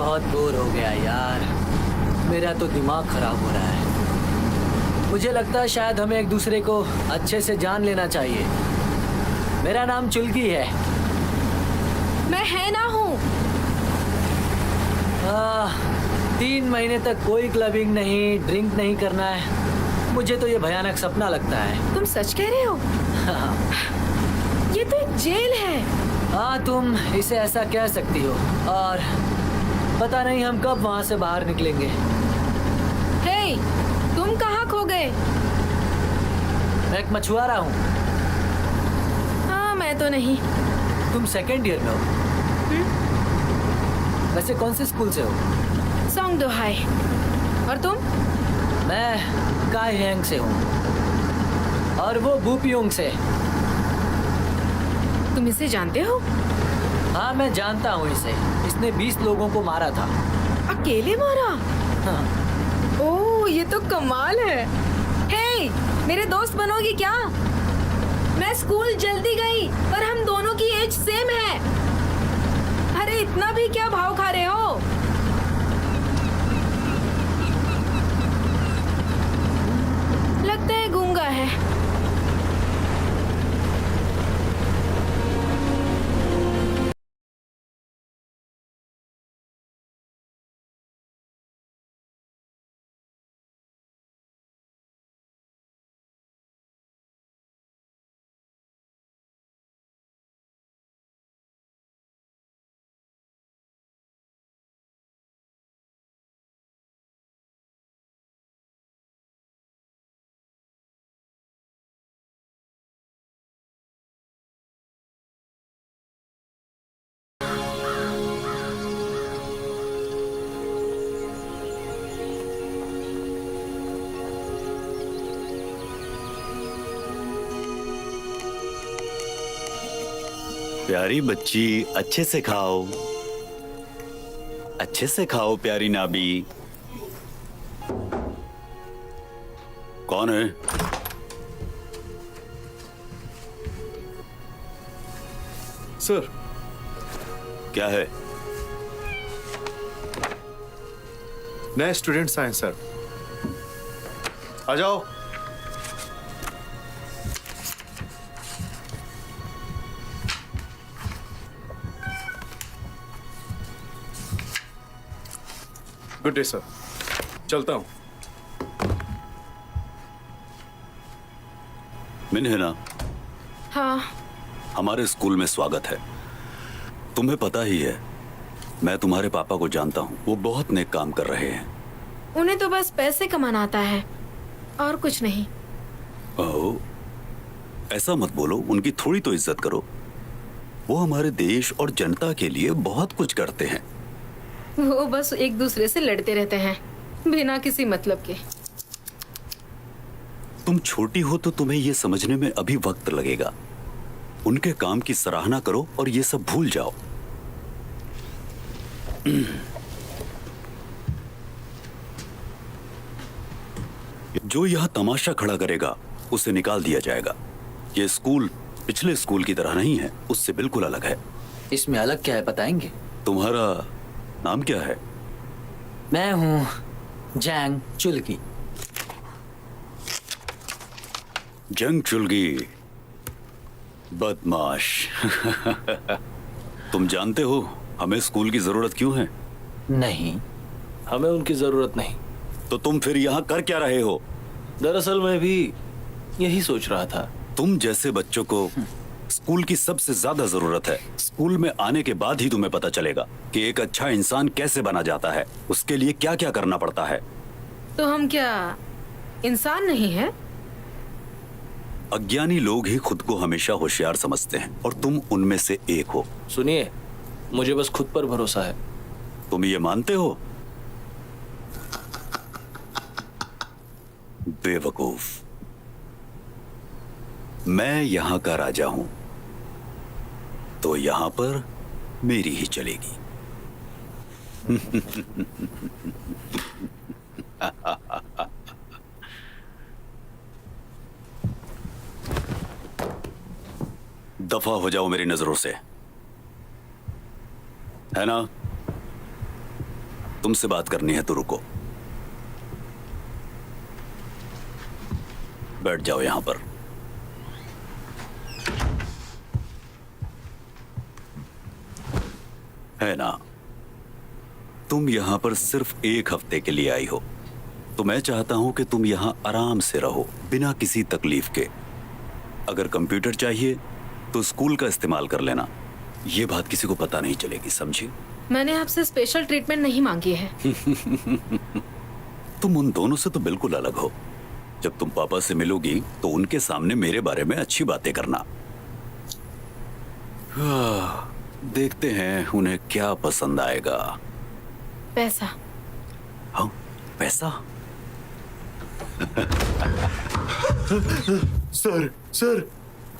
बहुत बोर हो गया यार। मेरा तो दिमाग खराब हो रहा है। मुझे लगता है शायद हमें एक दूसरे को अच्छे से जान लेना चाहिए। मेरा नाम चुल्की है। मैं है ना हूँ। 3 महीने तक कोई क्लबिंग नहीं, ड्रिंक नहीं करना है। मुझे तो ये भयानक सपना लगता है। तुम सच कह रहे हो? ये तो एक जेल है। हाँ, तुम इसे ऐसा कह सकती हो। और पता नहीं हम कब वहाँ से बाहर निकलेंगे। हे, तुम कहाँ खो गए? मैं एक मछुआरा हूँ। हाँ, मैं तो नहीं। तुम सेकेंड ईयर में हो? वैसे कौन से स्कूल से हो? सॉन्ग दो हाय। और तुम? मैं काय हैंग से हूँ और वो बूपियोंग से। तुम इसे जानते हो? हाँ, मैं जानता हूँ इसे। इसने 20 लोगों को मारा था। अकेले मारा? हाँ। ओह, ये तो कमाल है। हे, मेरे दोस्त बनोगी क्या? मैं स्कूल जल्दी गई पर हम दोनों की एज सेम है। अरे इतना भी क्या भाव खा रहे हो? लगता है गूंगा है। प्यारी बच्ची, अच्छे से खाओ, अच्छे से खाओ प्यारी नाबी। कौन है? सर। क्या है? नए स्टूडेंट्स आए सर। आ जाओ। Good day sir. चलता हूं। मिन्हेना, हाँ। हमारे स्कूल में स्वागत है। तुम्हें पता ही है, मैं तुम्हारे पापा को जानता हूँ। वो बहुत नेक काम कर रहे हैं। उन्हें तो बस पैसे कमाना आता है और कुछ नहीं। ओह, ऐसा मत बोलो। उनकी थोड़ी तो इज्जत करो। वो हमारे देश और जनता के लिए बहुत कुछ करते हैं। वो बस एक दूसरे से लड़ते रहते हैं बिना किसी मतलब के। तुम छोटी हो तो तुम्हें ये समझने में अभी वक्त लगेगा। उनके काम की सराहना करो और ये सब भूल जाओ। जो यहां तमाशा खड़ा करेगा उसे निकाल दिया जाएगा। ये स्कूल पिछले स्कूल की तरह नहीं है, उससे बिल्कुल अलग है। इसमें अलग क्या है, बताएंगे? तुम्हारा नाम क्या है? मैं हूँ जैंग चुल्की। जंग चुल्गी, बदमाश। तुम जानते हो हमें स्कूल की जरूरत क्यों है? नहीं, हमें उनकी जरूरत नहीं। तो तुम फिर यहाँ कर क्या रहे हो? दरअसल मैं भी यही सोच रहा था। तुम जैसे बच्चों को स्कूल की सबसे ज्यादा जरूरत है। स्कूल में आने के बाद ही तुम्हें पता चलेगा कि एक अच्छा इंसान कैसे बना जाता है, उसके लिए क्या क्या करना पड़ता है। तो हम क्या इंसान नहीं है? अज्ञानी लोग ही खुद को हमेशा होशियार समझते हैं और तुम उनमें से एक हो। सुनिए, मुझे बस खुद पर भरोसा है। तुम ये मानते हो? बेवकूफ। मैं यहां का राजा हूं, तो यहां पर मेरी ही चलेगी। दफा हो जाओ मेरी नजरों से, है ना? तुमसे बात करनी है तो रुको। बैठ जाओ यहां पर। है ना, तुम यहां पर सिर्फ 1 हफ्ते के लिए आई हो, तो मैं चाहता हूं कि तुम यहां आराम से रहो, बिना किसी तकलीफ के। अगर कंप्यूटर चाहिए तो स्कूल का इस्तेमाल कर लेना, ये बात किसी को पता नहीं चलेगी, समझी? मैंने आपसे स्पेशल ट्रीटमेंट नहीं मांगी है। तुम उन दोनों से तो बिल्कुल अलग हो। जब तुम पापा से मिलोगी तो उनके सामने मेरे बारे में अच्छी बातें करना। देखते हैं उन्हें क्या पसंद आएगा। पैसा। हाँ, पैसा?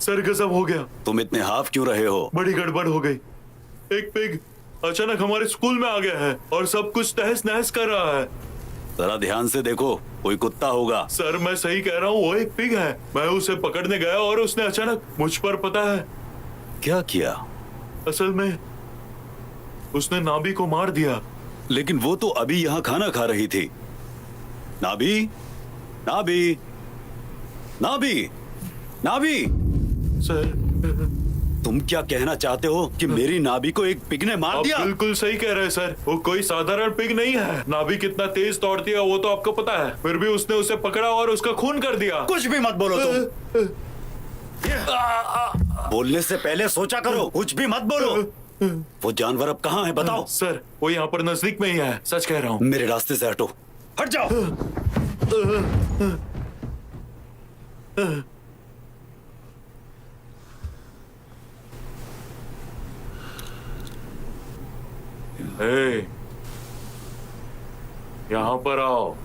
सर गजब हो गया। तुम इतने हाफ क्यों रहे हो? बड़ी गड़बड़ हो गई। एक पिग अचानक हमारे स्कूल में आ गया है और सब कुछ तहस नहस कर रहा है। जरा ध्यान से देखो, कोई कुत्ता होगा। सर मैं सही कह रहा हूँ, वो एक पिग है। मैं उसे पकड़ने गया और उसने अचानक मुझ पर, पता है क्या किया? असल में उसने नाबी को मार दिया। लेकिन वो तो अभी यहाँ खाना खा रही थी। नाबी, नाबी, नाबी, नाबी, सर तुम क्या कहना चाहते हो कि मेरी नाबी को एक पिग ने मार आप दिया? बिल्कुल सही कह रहे हैं सर। वो कोई साधारण पिग नहीं है। नाबी कितना तेज दौड़ती है वो तो आपको पता है। फिर भी उसने उसे पकड़ा और उसका खून कर दिया। कुछ भी मत बोलो तुम। बोलने से पहले सोचा करो, कुछ भी मत बोलो। वो जानवर अब कहाँ है बताओ? सर वो यहाँ पर नजदीक में ही है, सच कह रहा हूँ। मेरे रास्ते से हटो, हट जाओ। ए, यहाँ पर आओ।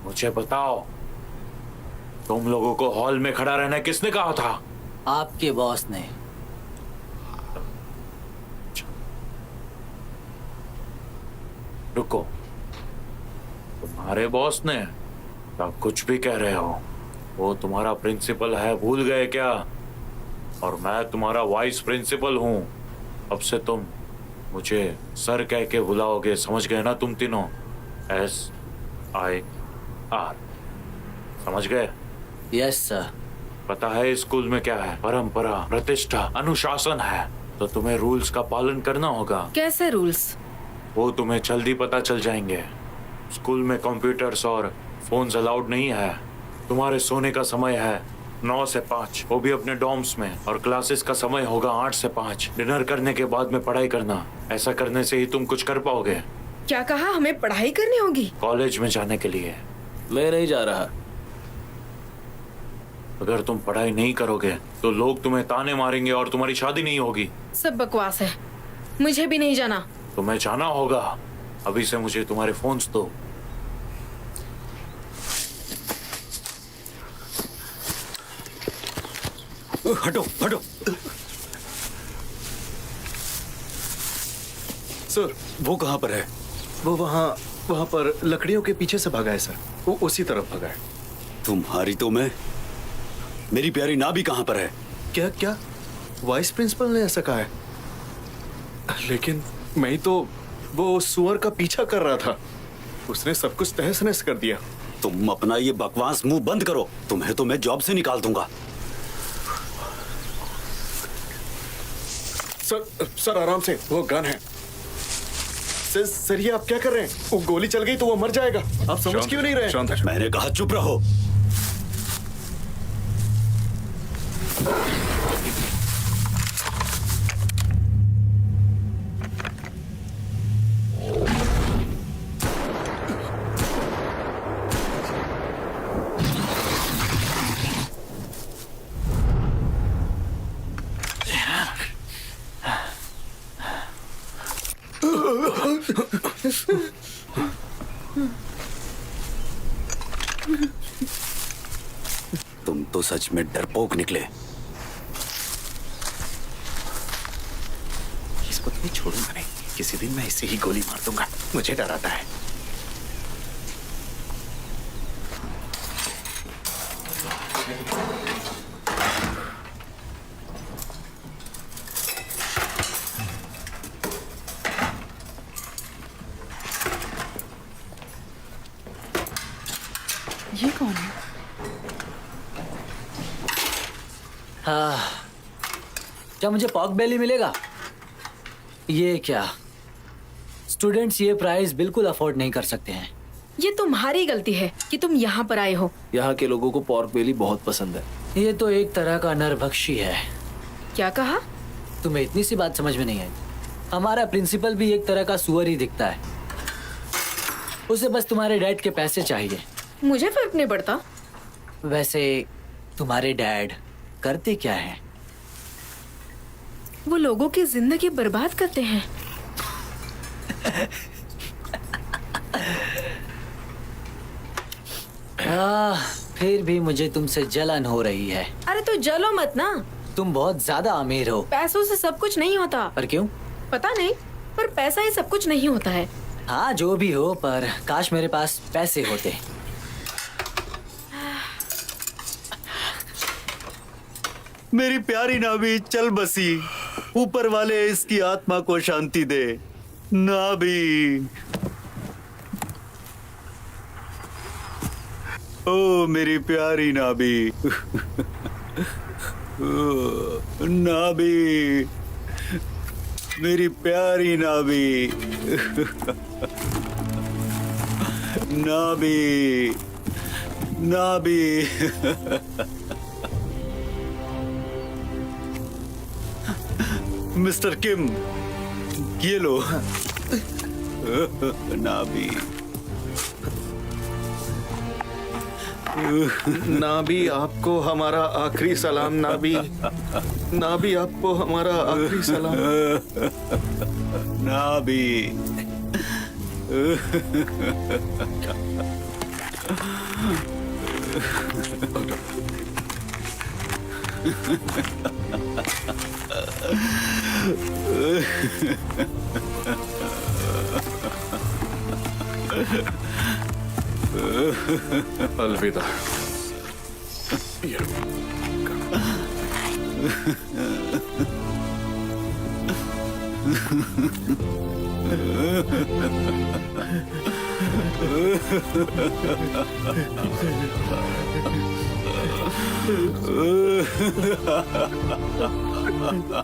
मुझे बताओ, तुम लोगों को हॉल में खड़ा रहना किसने कहा था? आपके बॉस ने। रुको, तुम्हारे बॉस ने? आप कुछ भी कह रहे हो। वो तुम्हारा प्रिंसिपल है, भूल गए क्या? और मैं तुम्हारा वाइस प्रिंसिपल हूँ। अब से तुम मुझे सर कह के बुलाओगे, समझ गए ना तुम तीनों? SIR, समझ गए? Yes sir. पता है स्कूल में क्या है? परंपरा, प्रतिष्ठा, अनुशासन है। तो तुम्हें रूल्स का पालन करना होगा। कैसे रूल्स? वो तुम्हें जल्दी पता चल जाएंगे। स्कूल में कंप्यूटर्स और फोन्स अलाउड नहीं है। तुम्हारे सोने का समय है 9 से 5, वो भी अपने डॉर्म्स में। और क्लासेस का समय होगा 8 से 5। डिनर करने के बाद में पढ़ाई करना। ऐसा करने से ही तुम कुछ कर पाओगे। क्या कहा? हमें पढ़ाई करनी होगी? कॉलेज में जाने के लिए। मैं नहीं जा रहा। अगर तुम पढ़ाई नहीं करोगे तो लोग तुम्हें ताने मारेंगे और तुम्हारी शादी नहीं होगी। सब बकवास है, मुझे भी नहीं जाना। तुम्हें जाना होगा। अभी से मुझे तुम्हारे फोन्स दो। हटो, हटो। सर वो कहाँ पर है? वो वहाँ पर लकड़ियों के पीछे से भागा है सर। वो उसी तरफ भागा है। तुम्हारी तो मैं। मेरी प्यारी नाबी कहाँ पर है? क्या वाइस प्रिंसिपल ने ऐसा कहा है? लेकिन मैं ही तो वो सुअर का पीछा कर रहा था। उसने सब कुछ तहस नहस कर दिया। तुम अपना ये बकवास मुंह बंद करो, तुम्हें तो मैं जॉब से निकाल दूंगा। सर आराम से, वो गन है। सर ये आप क्या कर रहे हैं? वो गोली चल गई तो वो मर जाएगा। आप समझ क्यों नहीं रहे? मैंने कहा चुप रहो। तुम तो सच में डरपोक निकले। इसको तो मैं छोड़ूंगा नहीं। किसी दिन मैं इसे ही गोली मार दूंगा। मुझे डर आता है। ये कौन है? हाँ, क्या मुझे पॉक बेली मिलेगा? ये क्या, स्टूडेंट्स ये प्राइस बिल्कुल अफोर्ड नहीं कर सकते हैं। ये तुम्हारी गलती है कि तुम यहाँ पर आए हो। यहाँ के लोगों को पॉर्क बेली बहुत पसंद है। ये तो एक तरह का नरभक्षी है। क्या कहा? तुम्हें इतनी सी बात समझ में नहीं आई? हमारा प्रिंसिपल भी एक तरह का सुअर ही दिखता है। उसे बस तुम्हारे डैड के पैसे चाहिए। मुझे फर्क नहीं पड़ता। वैसे तुम्हारे डैड करते क्या हैं? वो लोगों की जिंदगी बर्बाद करते हैं। फिर भी मुझे तुमसे जलन हो रही है। अरे तो जलो मत ना। तुम बहुत ज्यादा अमीर हो। पैसों से सब कुछ नहीं होता। पर क्यों? पता नहीं, पर पैसा ही सब कुछ नहीं होता है। हाँ जो भी हो, पर काश मेरे पास पैसे होते। मेरी प्यारी नाभी चल बसी, ऊपर वाले इसकी आत्मा को शांति दे। नाभी, ओ मेरी प्यारी नाभी। नाभी, मेरी प्यारी नाभी। नाभी, नाभी। मिस्टर किम, ये लो। नाभी। नाभी, आपको हमारा आखिरी सलाम। नाभी, नाभी, आपको हमारा आखिरी सलाम। नाभी। अलविदा। ला ला ला।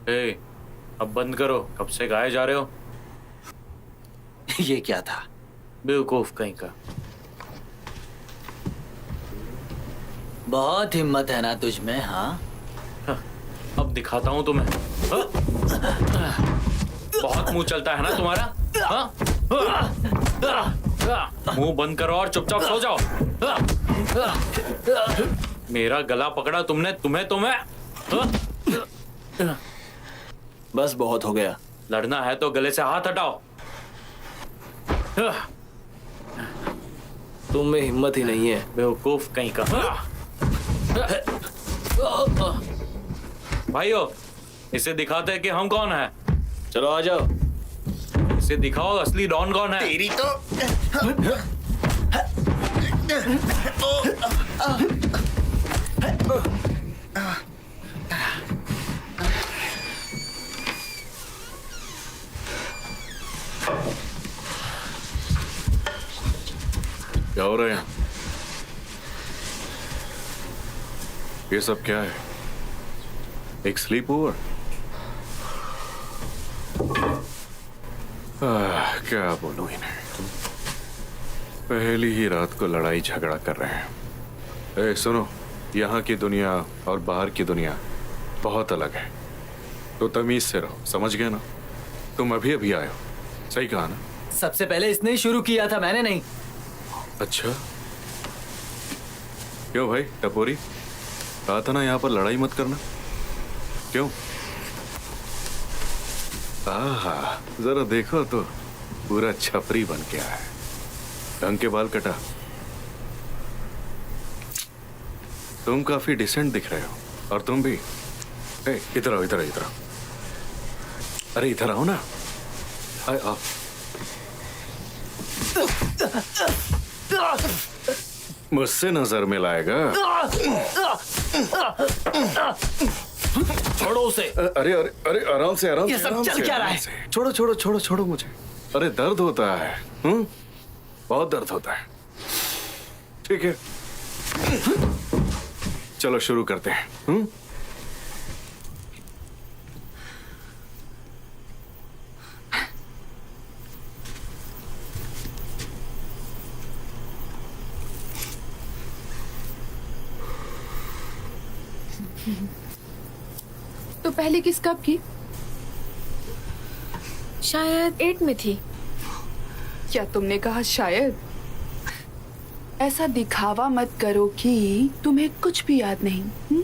ए, अब बंद करो। कब से गाए जा रहे हो? ये क्या था? बेवकूफ कहीं का। बहुत हिम्मत है ना तुझ में? हाँ, अब दिखाता हूँ तुम्हें। हाँ? बहुत मुंह चलता है ना तुम्हारा? हाँ? मुंह बंद करो और चुपचाप सो जाओ। मेरा गला पकड़ा तुमने, तुम्हें बस बहुत हो गया। लड़ना है तो गले से हाथ हटाओ। तुम में हिम्मत ही नहीं है। बेवकूफ कहीं का। भाइयों, इसे दिखाते हैं कि हम कौन हैं। चलो आ जाओ। इसे दिखाओ असली डॉन कौन है। तेरी तो क्या हो रहा है यहाँ? ये सब क्या है? एक स्लीप ओवर। क्या बोलूं इन्हें, पहली ही रात को लड़ाई झगड़ा कर रहे हैं। ए सुनो, यहाँ की दुनिया और बाहर की दुनिया बहुत अलग है, तो तमीज से रहो, समझ गए ना? तुम अभी अभी आए हो, सही कहा ना? सबसे पहले इसने ही शुरू किया था, मैंने नहीं। अच्छा, क्यों भाई टपोरी, कहा था ना यहाँ पर लड़ाई मत करना, क्यों? आहा, जरा देखो तो पूरा छपरी बन के आया है, ढंग के बाल कटा। तुम काफी डिसेंट दिख रहे हो, और तुम भी। ए, इधर आओ, इधर आओ, इधर आओ। अरे इधर आओ ना, आओ। मुझसे नजर मिलाएगा? छोड़ो उसे। अरे अरे अरे, आराम से, आराम ये से, सब आराम चल से, क्या रहा आराम है? से। छोड़ो छोड़ो छोड़ो छोड़ो मुझे। अरे दर्द होता है, बहुत दर्द होता है। ठीक है, चलो शुरू करते हैं। तो पहले किस कब की? शायद 8 में थी। क्या तुमने कहा शायद? ऐसा दिखावा मत करो कि तुम्हें कुछ भी याद नहीं।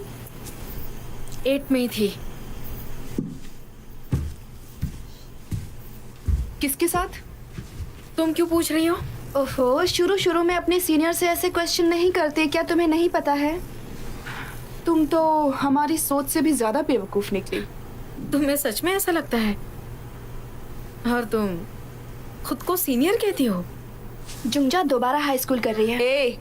8 में ही थी। किसके साथ? तुम क्यों पूछ रही हो? ओहो, शुरू में अपने सीनियर से ऐसे क्वेश्चन नहीं करते, क्या तुम्हें नहीं पता है? तुम तो हमारी सोच से भी ज्यादा बेवकूफ निकली। तुम्हें सच में ऐसा लगता है? और तुम खुद को सीनियर कहती हो? जुंजा दोबारा हाई स्कूल कर रही है। ए,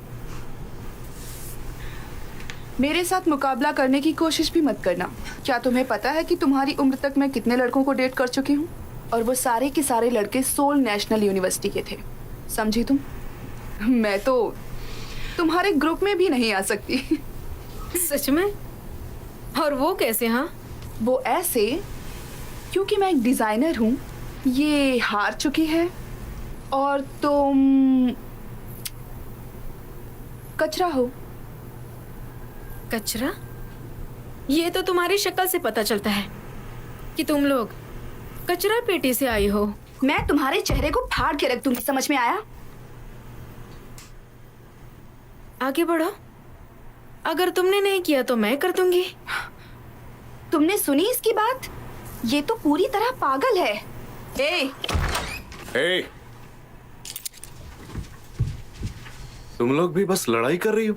मेरे साथ मुकाबला करने की कोशिश भी मत करना। क्या तुम्हें पता है कि तुम्हारी उम्र तक मैं कितने लड़कों को डेट कर चुकी हूँ? और वो सारे के सारे लड़के सोल नेशनल यूनिवर्सिटी के थे, समझी तुम? मैं तो तुम्हारे ग्रुप में भी नहीं आ सकती। सच में? और वो कैसे? हाँ, वो ऐसे क्योंकि मैं एक डिजाइनर हूँ, ये हार चुकी है और तुम कचरा हो। कचरा? ये तो तुम्हारी शक्ल से पता चलता है कि तुम लोग कचरा पेटी से आई हो। मैं तुम्हारे चेहरे को फाड़ के रख दूंगी, समझ में आया? आगे बढ़ो। अगर तुमने नहीं किया तो मैं कर दूंगी। तुमने सुनी इसकी बात? ये तो पूरी तरह पागल है। ए, तुम लोग भी बस लड़ाई कर रही हो?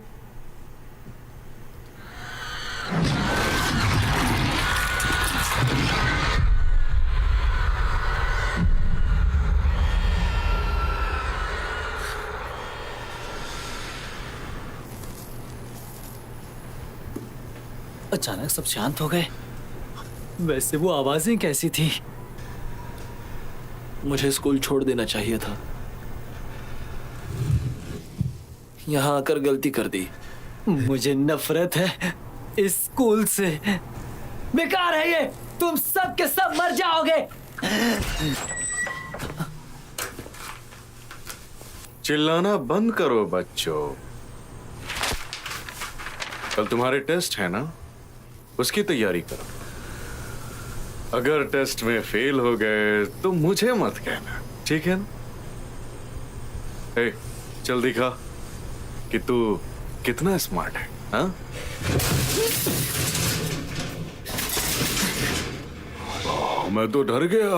अचानक सब शांत हो गए। वैसे वो आवाजें कैसी थी? मुझे स्कूल छोड़ देना चाहिए था। यहाँ आकर गलती कर दी। मुझे नफरत है इस स्कूल से। बेकार है ये। तुम सब के सब मर जाओगे। चिल्लाना बंद करो बच्चों। कल तुम्हारे टेस्ट है ना, उसकी तैयारी करो। अगर टेस्ट में फेल हो गए तो मुझे मत कहना, ठीक है ना? ए, चल दिखा कि तू कितना स्मार्ट है, हाँ? मैं तो डर गया।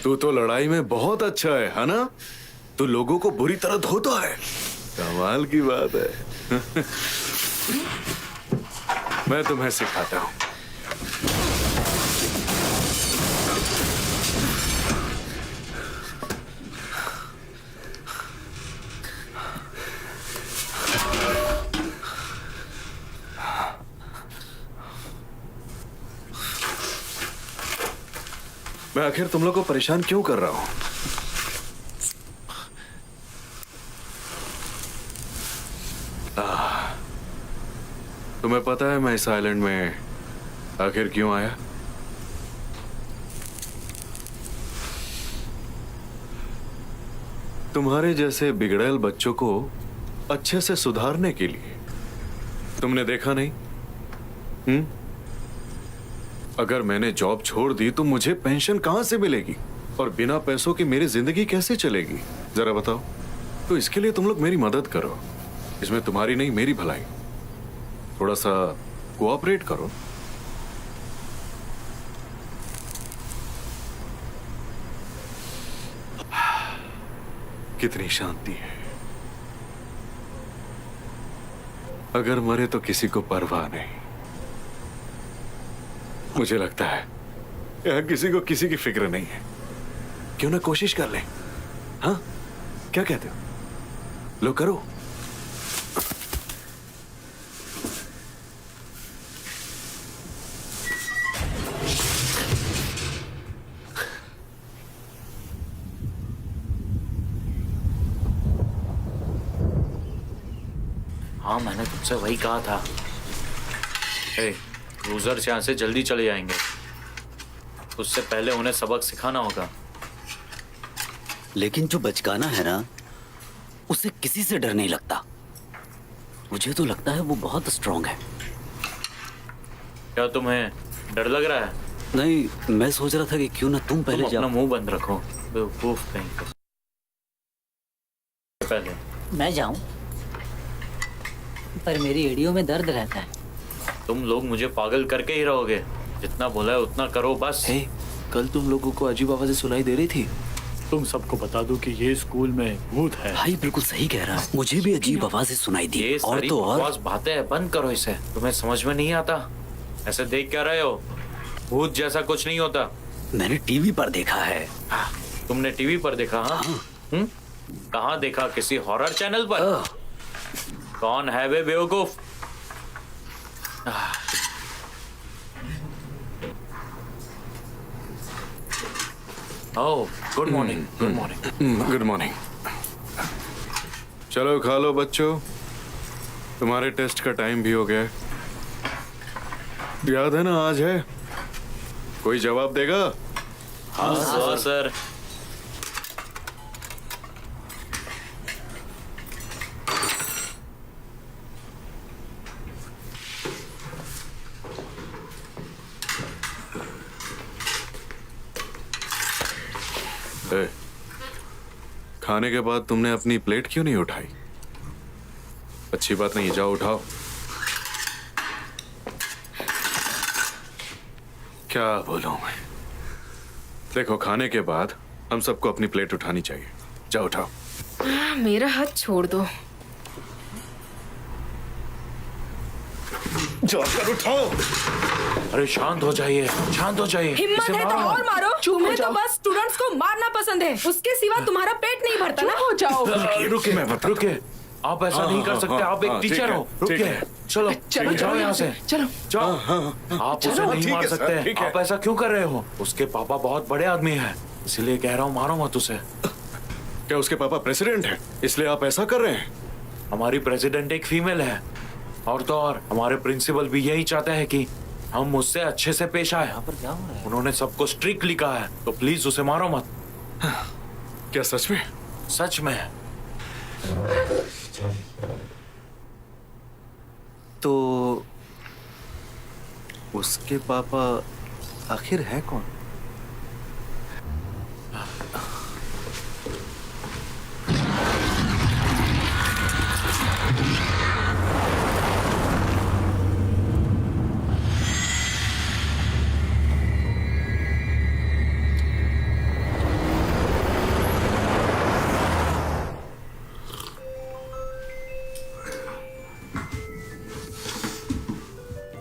तू तो लड़ाई में बहुत अच्छा है ना? तू लोगों को बुरी तरह धोता है। कमाल की बात है। मैं तुम्हें सिखाता हूं। मैं आखिर तुम लोग को परेशान क्यों कर रहा हूं? तुम्हें पता है मैं इस आइलैंड में आखिर क्यों आया? तुम्हारे जैसे बिगड़ैल बच्चों को अच्छे से सुधारने के लिए। तुमने देखा नहीं? अगर मैंने जॉब छोड़ दी तो मुझे पेंशन कहां से मिलेगी और बिना पैसों की मेरी जिंदगी कैसे चलेगी? जरा बताओ। तो इसके लिए तुम लोग मेरी मदद करो। इसमें तुम्हारी नहीं मेरी भलाई। थोड़ा सा कोऑपरेट करो। कितनी शांति है। अगर मरे तो किसी को परवाह नहीं। मुझे लगता है यहां किसी को किसी की फिक्र नहीं है। क्यों ना कोशिश कर लें? हाँ, क्या कहते हो? लो करो। हाँ, मैंने तुमसे वही कहा था। लूजर्स यहाँ से जल्दी चले जाएंगे। उससे पहले उन्हें सबक सिखाना होगा। लेकिन जो बचकाना है ना, उसे किसी से डर नहीं लगता। मुझे तो लगता है वो बहुत स्ट्रांग है। क्या तुम्हें डर लग रहा है? नहीं, मैं सोच रहा था कि क्यों ना तुम पहले तुम अपना जाओ। मुंह बंद रखो। बेवकूफ कहीं का। पहले मैं जाऊं, पर मेरी एड़ियों में दर्द रहता है। तुम लोग मुझे पागल करके ही रहोगे। जितना बोला है उतना करो बस। कल तुम लोगों को अजीब आवाजें सुनाई दे रही थी। तुम सबको बता दो कि ये स्कूल में भूत है। भाई बिल्कुल सही कह रहा है। मुझे भी अजीब आवाजें सुनाई दी। ये और सारी तो और बकवास बातें हैं, बंद करो इसे। तुम्हें समझ में नहीं आता? ऐसे देख क्या रहे हो? भूत जैसा कुछ नहीं होता। मैंने टीवी पर देखा है। तुमने टीवी पर देखा? हाँ। कहाँ देखा? किसी हॉरर चैनल पर? कौन है वे बेवकूफ? Oh, good morning. Good morning. Good morning. चलो खा लो बच्चों, तुम्हारे टेस्ट का टाइम भी हो गया है। याद है ना आज है? कोई जवाब देगा? हाँ सर। खाने के बाद तुमने अपनी प्लेट क्यों नहीं उठाई? अच्छी बात नहीं, जाओ उठाओ। क्या बोलूं मैं? देखो, खाने के बाद हम सबको अपनी प्लेट उठानी चाहिए। जाओ उठाओ। मेरा हाथ छोड़ दो। जाकर उठाओ। अरे शांत हो जाइए, शांत हो जाइए। हिम्मत इसे है तो मारो। और मारो। तुम्हें तो बस स्टूडेंट्स को मारना पसंद है। उसके सिवा तुम्हारा पेट नहीं भरता ना। हो जाओ। रुकिए। आप ऐसा नहीं कर सकते। आप एक टीचर हो। रुकिए। चलो चलो जाओ यहाँ से। चलो। जाओ। आप उसे नहीं मार सकते। आप ऐसा क्यों कर रहे हो? उसके पापा बहुत बड़े आदमी हैं, इसलिए कह रहा हूँ मारो मत उसे। क्या उसके पापा प्रेसिडेंट हैं, इसलिए आप ऐसा कर रहे हैं? हमारी प्रेसिडेंट एक फीमेल है, और तो और हमारे प्रिंसिपल भी यही चाहते हैं कि हम उससे अच्छे से पेश आए। यहाँ पर क्या हो रहा है? उन्होंने सबको स्ट्रिक्टली कहा है, तो प्लीज उसे मारो मत। क्या सच में? सच में। तो उसके पापा आखिर है कौन?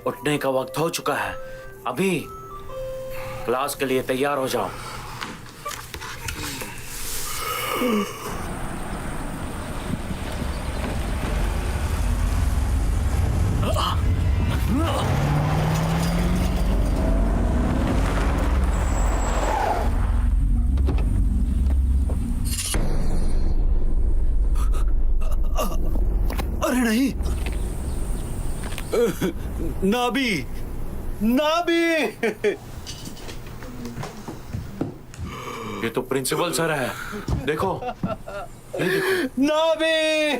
उठने का वक्त हो चुका है। अभी क्लास के लिए तैयार हो जाओ। अरे नहीं, नाभी नाबी। ये तो प्रिंसिपल सर है, देखो ये देखो। नाबी।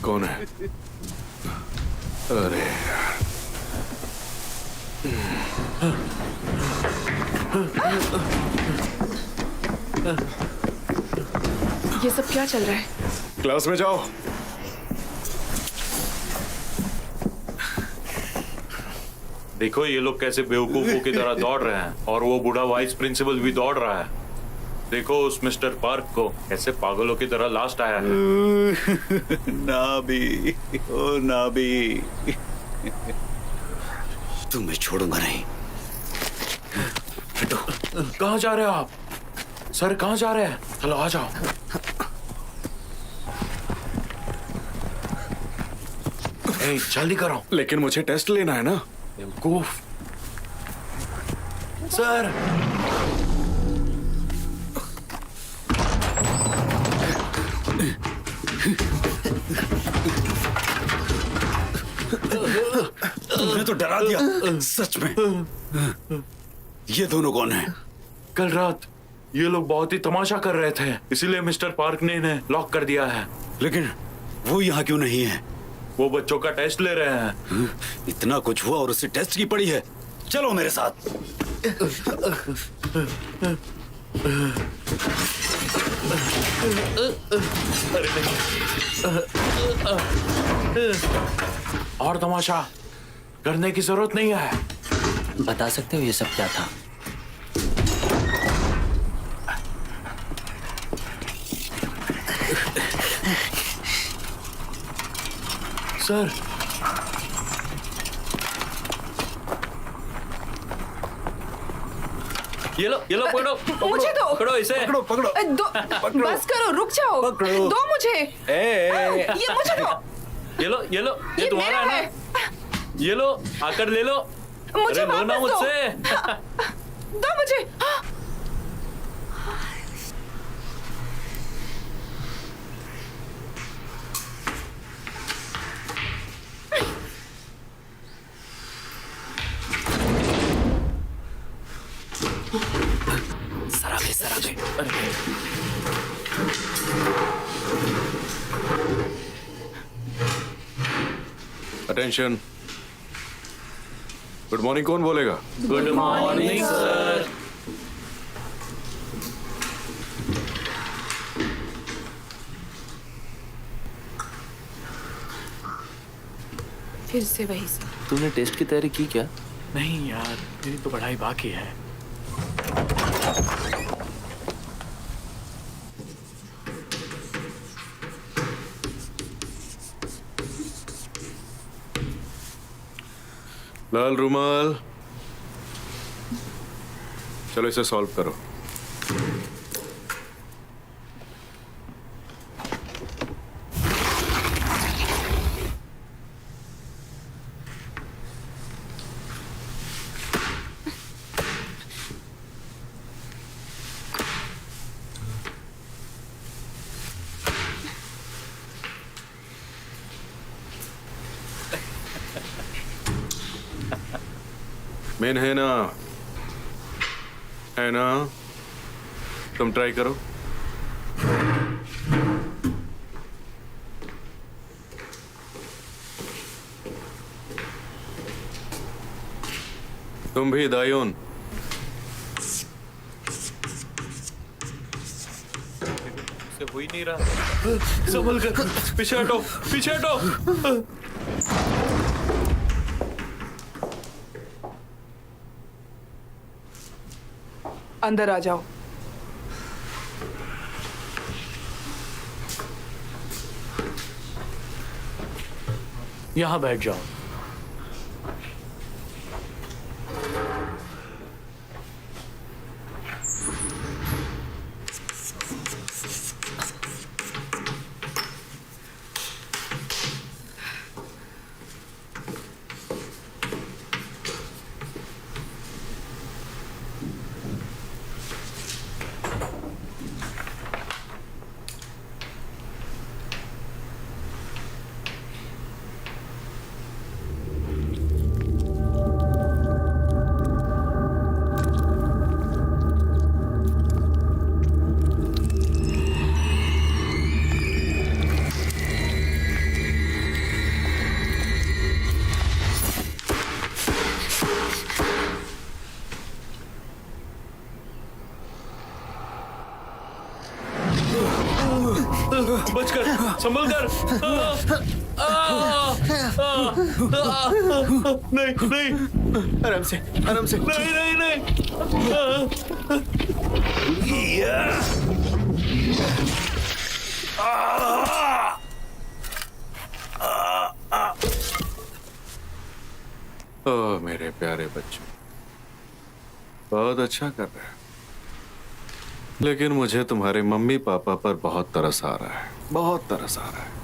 कौन है? अरे ये सब क्या चल रहा है? क्लास में जाओ। देखो ये लोग कैसे बेवकूफों की तरह दौड़ रहे हैं, और वो बूढ़ा वाइस प्रिंसिपल भी दौड़ रहा है। देखो उस मिस्टर पार्क को कैसे पागलों की तरह लास्ट आया है। नाबी, ओ नाबी, तुम्हें छोड़ूंगा नहीं। हटो। कहाँ जा रहे हो आप? सर कहाँ जा रहे हैं? चलो आ जाओ। ए, जल्दी करो। लेकिन मुझे टेस्ट लेना है ना। बेवकूफ। सर तुमने तो डरा दिया सच में। ये दोनों कौन हैं? कल रात ये लोग बहुत ही तमाशा कर रहे थे, इसीलिए मिस्टर पार्क ने इन्हें लॉक कर दिया है। लेकिन वो यहाँ क्यों नहीं है? वो बच्चों का टेस्ट ले रहे हैं। इतना कुछ हुआ और उससे टेस्ट की पड़ी है। चलो मेरे साथ। अरे नहीं। और तमाशा करने की जरूरत नहीं है। बता सकते हो ये सब क्या था? सर ये लो पकड़ो। मुझे दो। पकड़ो इसे। पकड़ो पकड़ो। दो। बस करो, रुक जाओ। पकड़ो। दो मुझे। ये मुझे दो। ये लो ये तुम्हारा मेरा है ना। ये लो आकर ले लो। मुझे अरे लो ना वापस दो। मुझसे। दो मुझे। सराबे। अटेंशन। गुड मॉर्निंग कौन बोलेगा? Good morning sir. फिर से वही से। तुमने टेस्ट की तैयारी की क्या? नहीं यार, मेरी तो पढ़ाई बाकी है। लाल रुमाल। चलो इसे सॉल्व करो। मेन है ना तुम ट्राई करो। तुम भी दायून। से हो ही नहीं रहा। संभल कर, पीछे हटो, पीछे हटो। अंदर आ जाओ। यहाँ बैठ जाओ। बचकर, संभल कर। नहीं नहीं आराम से आराम से। नहीं नहीं नहीं। ओह मेरे प्यारे बच्चों, बहुत अच्छा कर रहे हैं, लेकिन मुझे तुम्हारे मम्मी पापा पर बहुत तरस आ रहा है, बहुत तरस आ रहा है।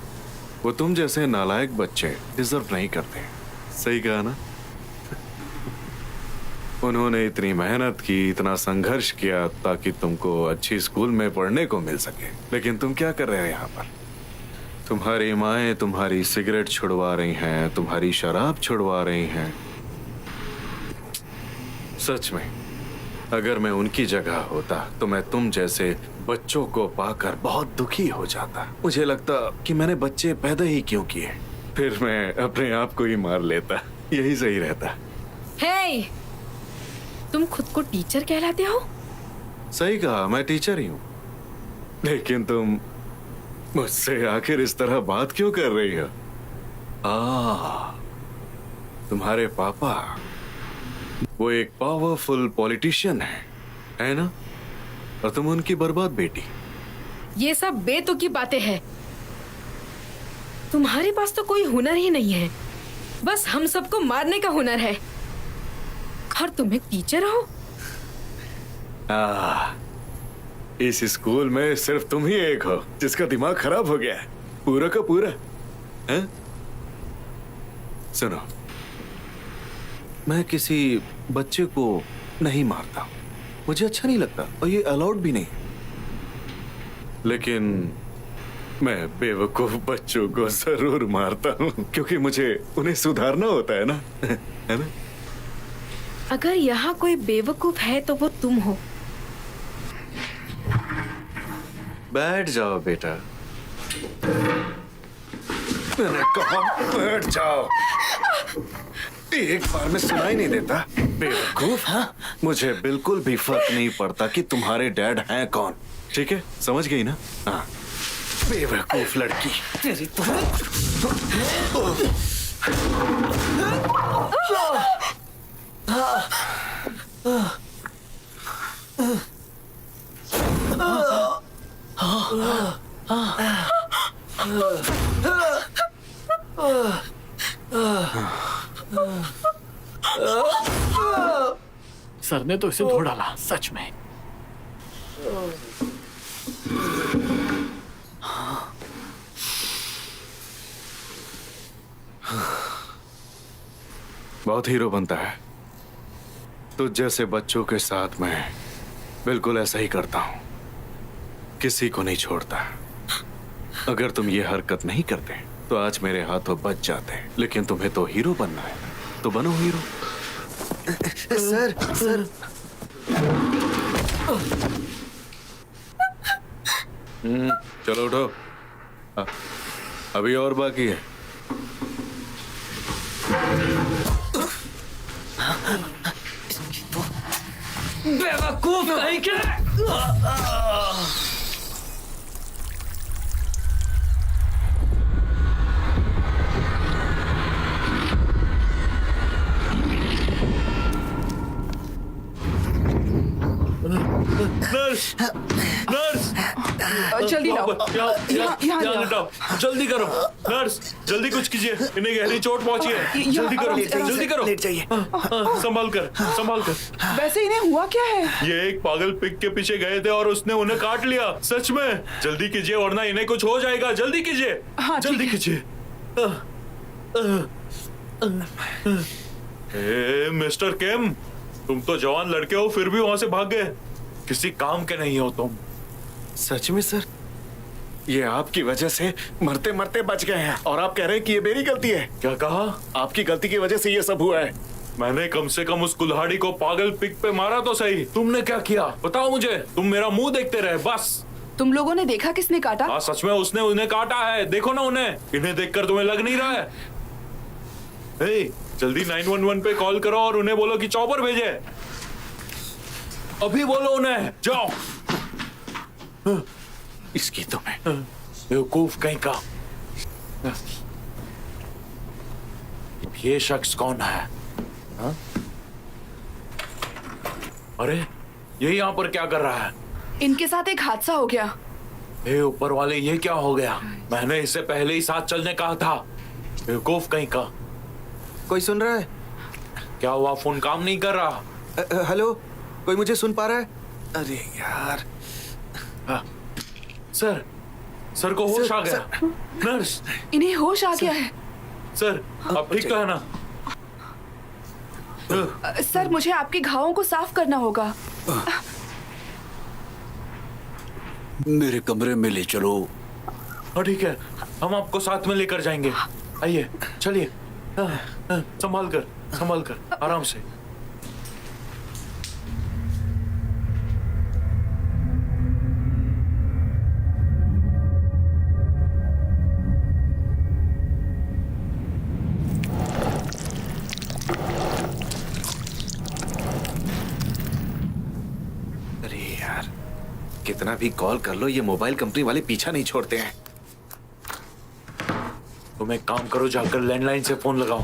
वो तुम जैसे नालायक बच्चे डिजर्व नहीं करते। सही कहा ना? उन्होंने इतनी मेहनत की, इतना संघर्ष किया ताकि तुमको अच्छी स्कूल में पढ़ने को मिल सके, लेकिन तुम क्या कर रहे हो यहाँ पर? तुम्हारी माएं तुम्हारी सिगरेट छुड़वा रही हैं, तुम्हारी शराब छुड़वा रही हैं। सच में अगर मैं उनकी जगह होता तो मैं तुम जैसे बच्चों को पाकर बहुत दुखी हो जाता। मुझे लगता कि मैंने बच्चे पैदा ही क्यों किए, फिर मैं अपने आप को ही मार लेता, यही सही रहता। हे, तुम खुद को टीचर कहलाते हो? सही कहा, मैं टीचर ही हूँ, लेकिन तुम मुझसे आखिर इस तरह बात क्यों कर रही हो? तुम्हारे पापा वो एक पावरफुल पॉलिटिशियन है ना? और तुम उनकी बर्बाद बेटी। ये सब बेतुकी बातें हैं। तुम्हारे पास तो कोई हुनर ही नहीं है, बस हम सबको मारने का हुनर है। और तुम एक टीचर हो? इस स्कूल में सिर्फ तुम ही एक हो जिसका दिमाग खराब हो गया है, पूरा का पूरा। हैं? सुनो, मैं किसी बच्चे को नहीं मारता, मुझे अच्छा नहीं लगता और ये अलाउड भी नहीं, लेकिन मैं बेवकूफ बच्चों को जरूर मारता हूँ क्योंकि मुझे उन्हें सुधारना होता है ना। है ना? अगर यहाँ कोई बेवकूफ है तो वो तुम हो। बैठ जाओ बेटा, मैंने कहा बैठ जाओ। एक बार में सुनाई नहीं देता? बेवकूफ। हाँ? मुझे बिल्कुल भी फर्क नहीं पड़ता कि तुम्हारे डैड हैं कौन, ठीक है? समझ गई ना? हाँ, बेवकूफ लड़की। तेरी तो सर ने तो इसे धो डाला, सच में। बहुत हीरो बनता है। तो जैसे बच्चों के साथ मैं बिल्कुल ऐसा ही करता हूं, किसी को नहीं छोड़ता। अगर तुम ये हरकत नहीं करते तो आज मेरे हाथों बच जाते, लेकिन तुम्हें तो हीरो बनना है, तो बनो हीरो। सर सर चलो उठो, अभी और बाकी है। बेवकूफ कहीं के। नर्स, नर्स, जल्दी लाओ। यहाँ लाओ। लेटाओ, जल्दी करो। नर्स, जल्दी कुछ कीजिए, इन्हें गहरी चोट पहुंची है। जल्दी करो, जल्दी करो। लेट जाइए। संभाल कर, संभाल कर। वैसे इन्हें हुआ क्या है? ये एक पागल पिग के पीछे गए थे और उसने उन्हें काट लिया। सच में, जल्दी कीजिए वरना इन्हें कुछ हो जाएगा। जल्दी कीजिए। हाँ, जल्दी ठीक है। कीजिए। मिस्टर केम, तुम तो जवान लड़के हो, फिर भी वहां से भाग गए। किसी काम के नहीं हो तुम। सच में सर, ये आपकी वजह से मरते मरते बच गए हैं और आप कह रहे हैं कि ये मेरी गलती है? क्या कहा? आपकी गलती की वजह से ये सब हुआ है। मैंने कम से कम उस कुल्हाड़ी को पागल पिग पे मारा तो सही। तुमने क्या किया बताओ मुझे। तुम मेरा मुंह देखते रहे बस। तुम लोगों ने देखा किसने काटा? हाँ सच में उसने उन्हें काटा है। देखो ना उन्हें। इन्हें देखकर तुम्हें लग नहीं रहा है? हे, जल्दी 911 पे कॉल करो और उन्हें बोलो कि चॉपर भेजे। अभी बोलो उन्हें, जाओ। इसकी तुम्हें। बेवकूफ कहीं का। ये शख्स कौन है? हाँ? अरे ये यहाँ पर क्या कर रहा है? इनके साथ एक हादसा हो गया। हे ऊपर वाले, ये क्या हो गया? मैंने इससे पहले ही साथ चलने कहा था। बेवकूफ कहीं का। कोई सुन रहा है? क्या हुआ? फोन काम नहीं कर रहा? हेलो, कोई मुझे सुन पा रहा है? अरे यार। सर को होश सर, आ गया। नर्स, इन्हें होश आ गया है। सर अब ठीक तो है ना? सर, मुझे आपके घावों को साफ करना होगा। मेरे कमरे में ले चलो। हाँ ठीक है, हम आपको साथ में लेकर जाएंगे। आइए, चलिए। संभाल कर, आराम से। अरे यार, कितना भी कॉल कर लो, ये मोबाइल कंपनी वाले पीछा नहीं छोड़ते हैं। तुम एक काम करो, जाकर लैंडलाइन से फोन लगाओ।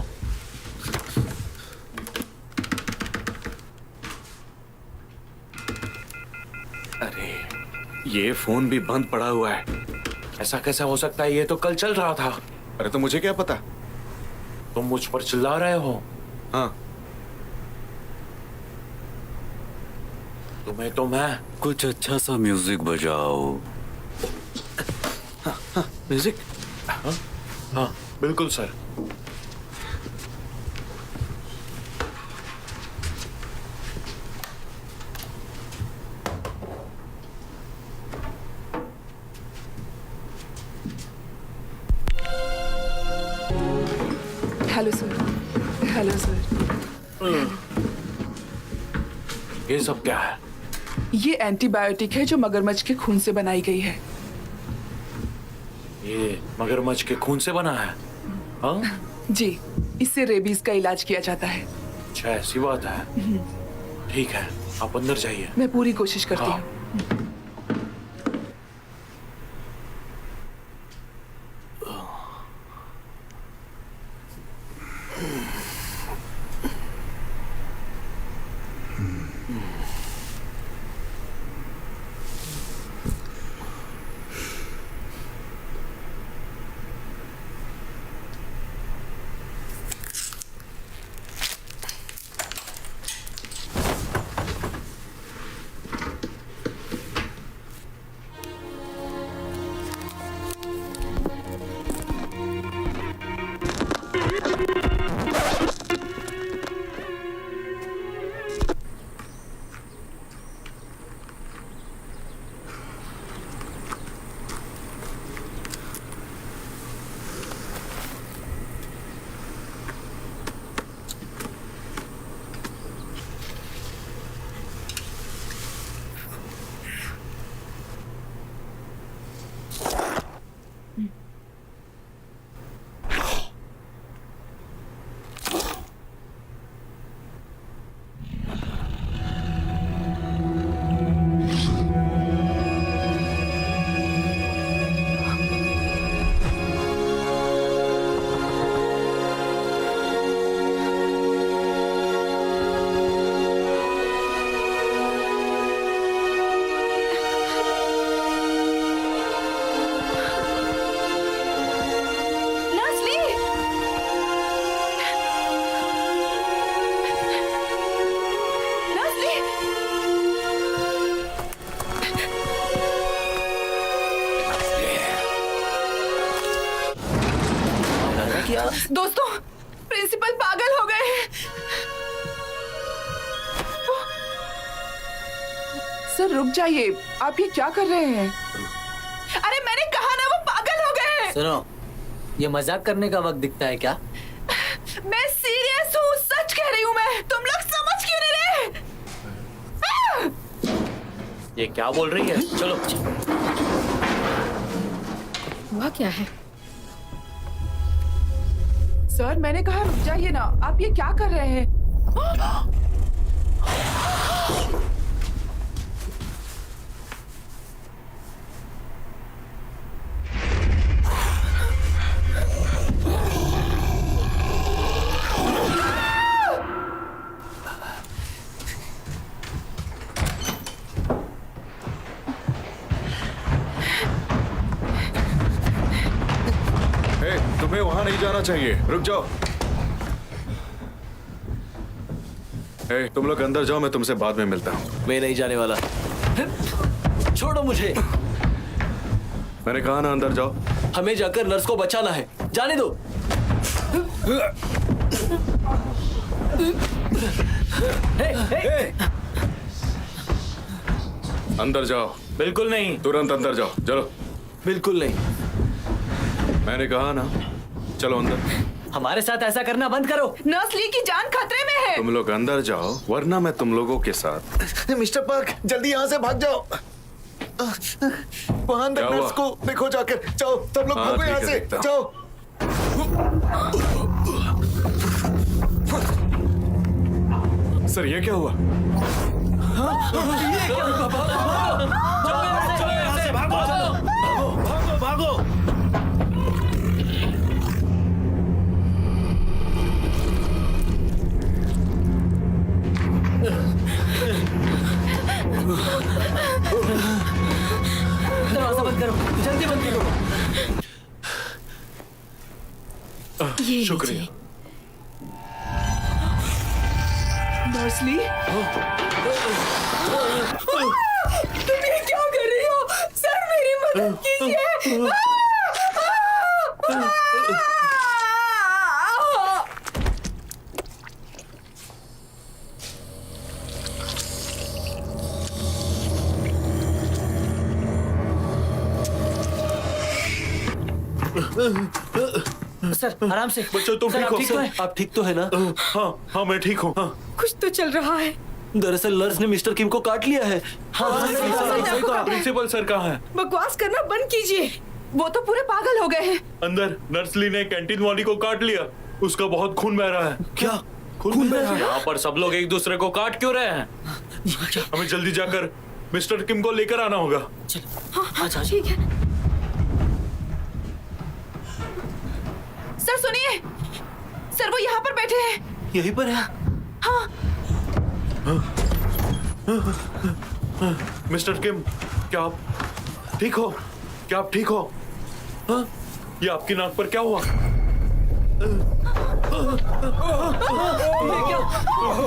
अरे ये फोन भी बंद पड़ा हुआ है। ऐसा कैसे हो सकता है? ये तो कल चल रहा था। अरे तो मुझे क्या पता? तुम मुझ पर चिल्ला रहे हो। हाँ, तुम्हें तो मैं कुछ अच्छा सा म्यूजिक बजाओ। म्यूजिक। हाँ बिल्कुल sir. Hello sir. Hello sir. ये सब क्या है? ये एंटीबायोटिक है जो मगरमच्छ के खून से बनाई गई है। ये मगरमच्छ के खून से बना है? हाँ? जी, इससे रेबीज का इलाज किया जाता है। अच्छा, ऐसी बात है। ठीक है, आप अंदर जाइए। मैं पूरी कोशिश करती हाँ। हूँ। दोस्तों, प्रिंसिपल पागल हो गए हैं। सर रुक जाइए, आप ये क्या कर रहे हैं? अरे मैंने कहा ना, वो पागल हो गए हैं। सुनो, ये मजाक करने का वक्त दिखता है क्या? मैं सीरियस हूँ, सच कह रही हूँ मैं। तुम लोग समझ क्यों नहीं रहे? ये क्या बोल रही है? चलो। हुआ क्या है? सर मैंने कहा रुक जाइए ना, आप ये क्या कर रहे हैं? तुम्हें वहां नहीं जाना चाहिए, रुक जाओ। ए, तुम लोग अंदर जाओ, मैं तुमसे बाद में मिलता हूँ। मैं नहीं जाने वाला। छोड़ो मुझे। मैंने कहा ना अंदर जाओ। हमें जाकर नर्स को बचाना है, जाने दो। अंदर जाओ, बिल्कुल नहीं। तुरंत अंदर जाओ, चलो। बिल्कुल नहीं। मैंने कहा ना, चलो अंदर। हमारे साथ ऐसा करना बंद करो। नर्स ली की जान खतरे में है। तुम लोग अंदर जाओ, वरना मैं तुम लोगों के साथ। मिस्टर पार्क, जल्दी यहाँ से भाग जाओ। वहां क्या नर्स हुआ? को देखो जाकर। जाओ, सब लोग हाँ, भागो ठीक यहाँ है, से। देखता हूँ। जाओ। सर, ये क्या हुआ? दरवाजा बंद करो, जल्दी बंद करो। ये शुक्रिया। लीजिए। नर्स ली, तुम ये क्या कर रही हो? सर मेरी मदद कीजिए। सर आराम से। बच्चों, तुम सर, ठीक आप हो? ठीक तो है? आप ठीक तो है ना? हाँ हाँ, मैं ठीक हूँ। हाँ। कुछ तो चल रहा है। दरअसल नर्स ने मिस्टर किम को काट लिया है। हाँ, सही कहा। प्रिंसिपल सर कहाँ है? बकवास करना बंद कीजिए। वो तो पूरे पागल हो गए हैं। अंदर नर्स ली ने कैंटीन वाली को काट लिया। उसका बहुत खून बह रहा है। क्या खून बह रहा है? यहाँ पर सब लोग एक दूसरे को काट क्यों रहे हैं? हमें जल्दी जाकर मिस्टर किम को लेकर आना होगा। अच्छा, ठीक है। सर सुनिए, सर वो यहाँ पर बैठे हैं। यहीं पर है। मिस्टर किम, क्या आप ठीक हो? क्या आप ठीक हो? हाँ? ये आपकी नाक पर क्या हुआ? ये क्या?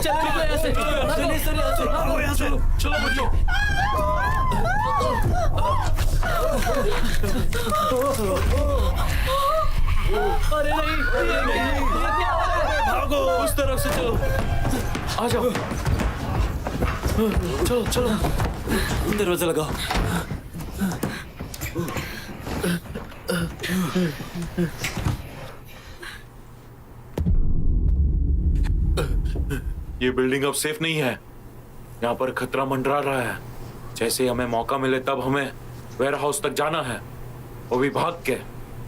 चलो निकलो यहाँ से। चलिए सर, यहाँ से। चलो चलो बच्चों। अरे नहीं, भागो, उस तरफ से चलो। आ जाओ। चलो चलो। दरवाजा लगाओ। ये बिल्डिंग अब सेफ नहीं है। यहाँ पर खतरा मंडरा रहा है। जैसे हमें मौका मिले तब हमें वेयर हाउस तक जाना है, वो भी भाग के।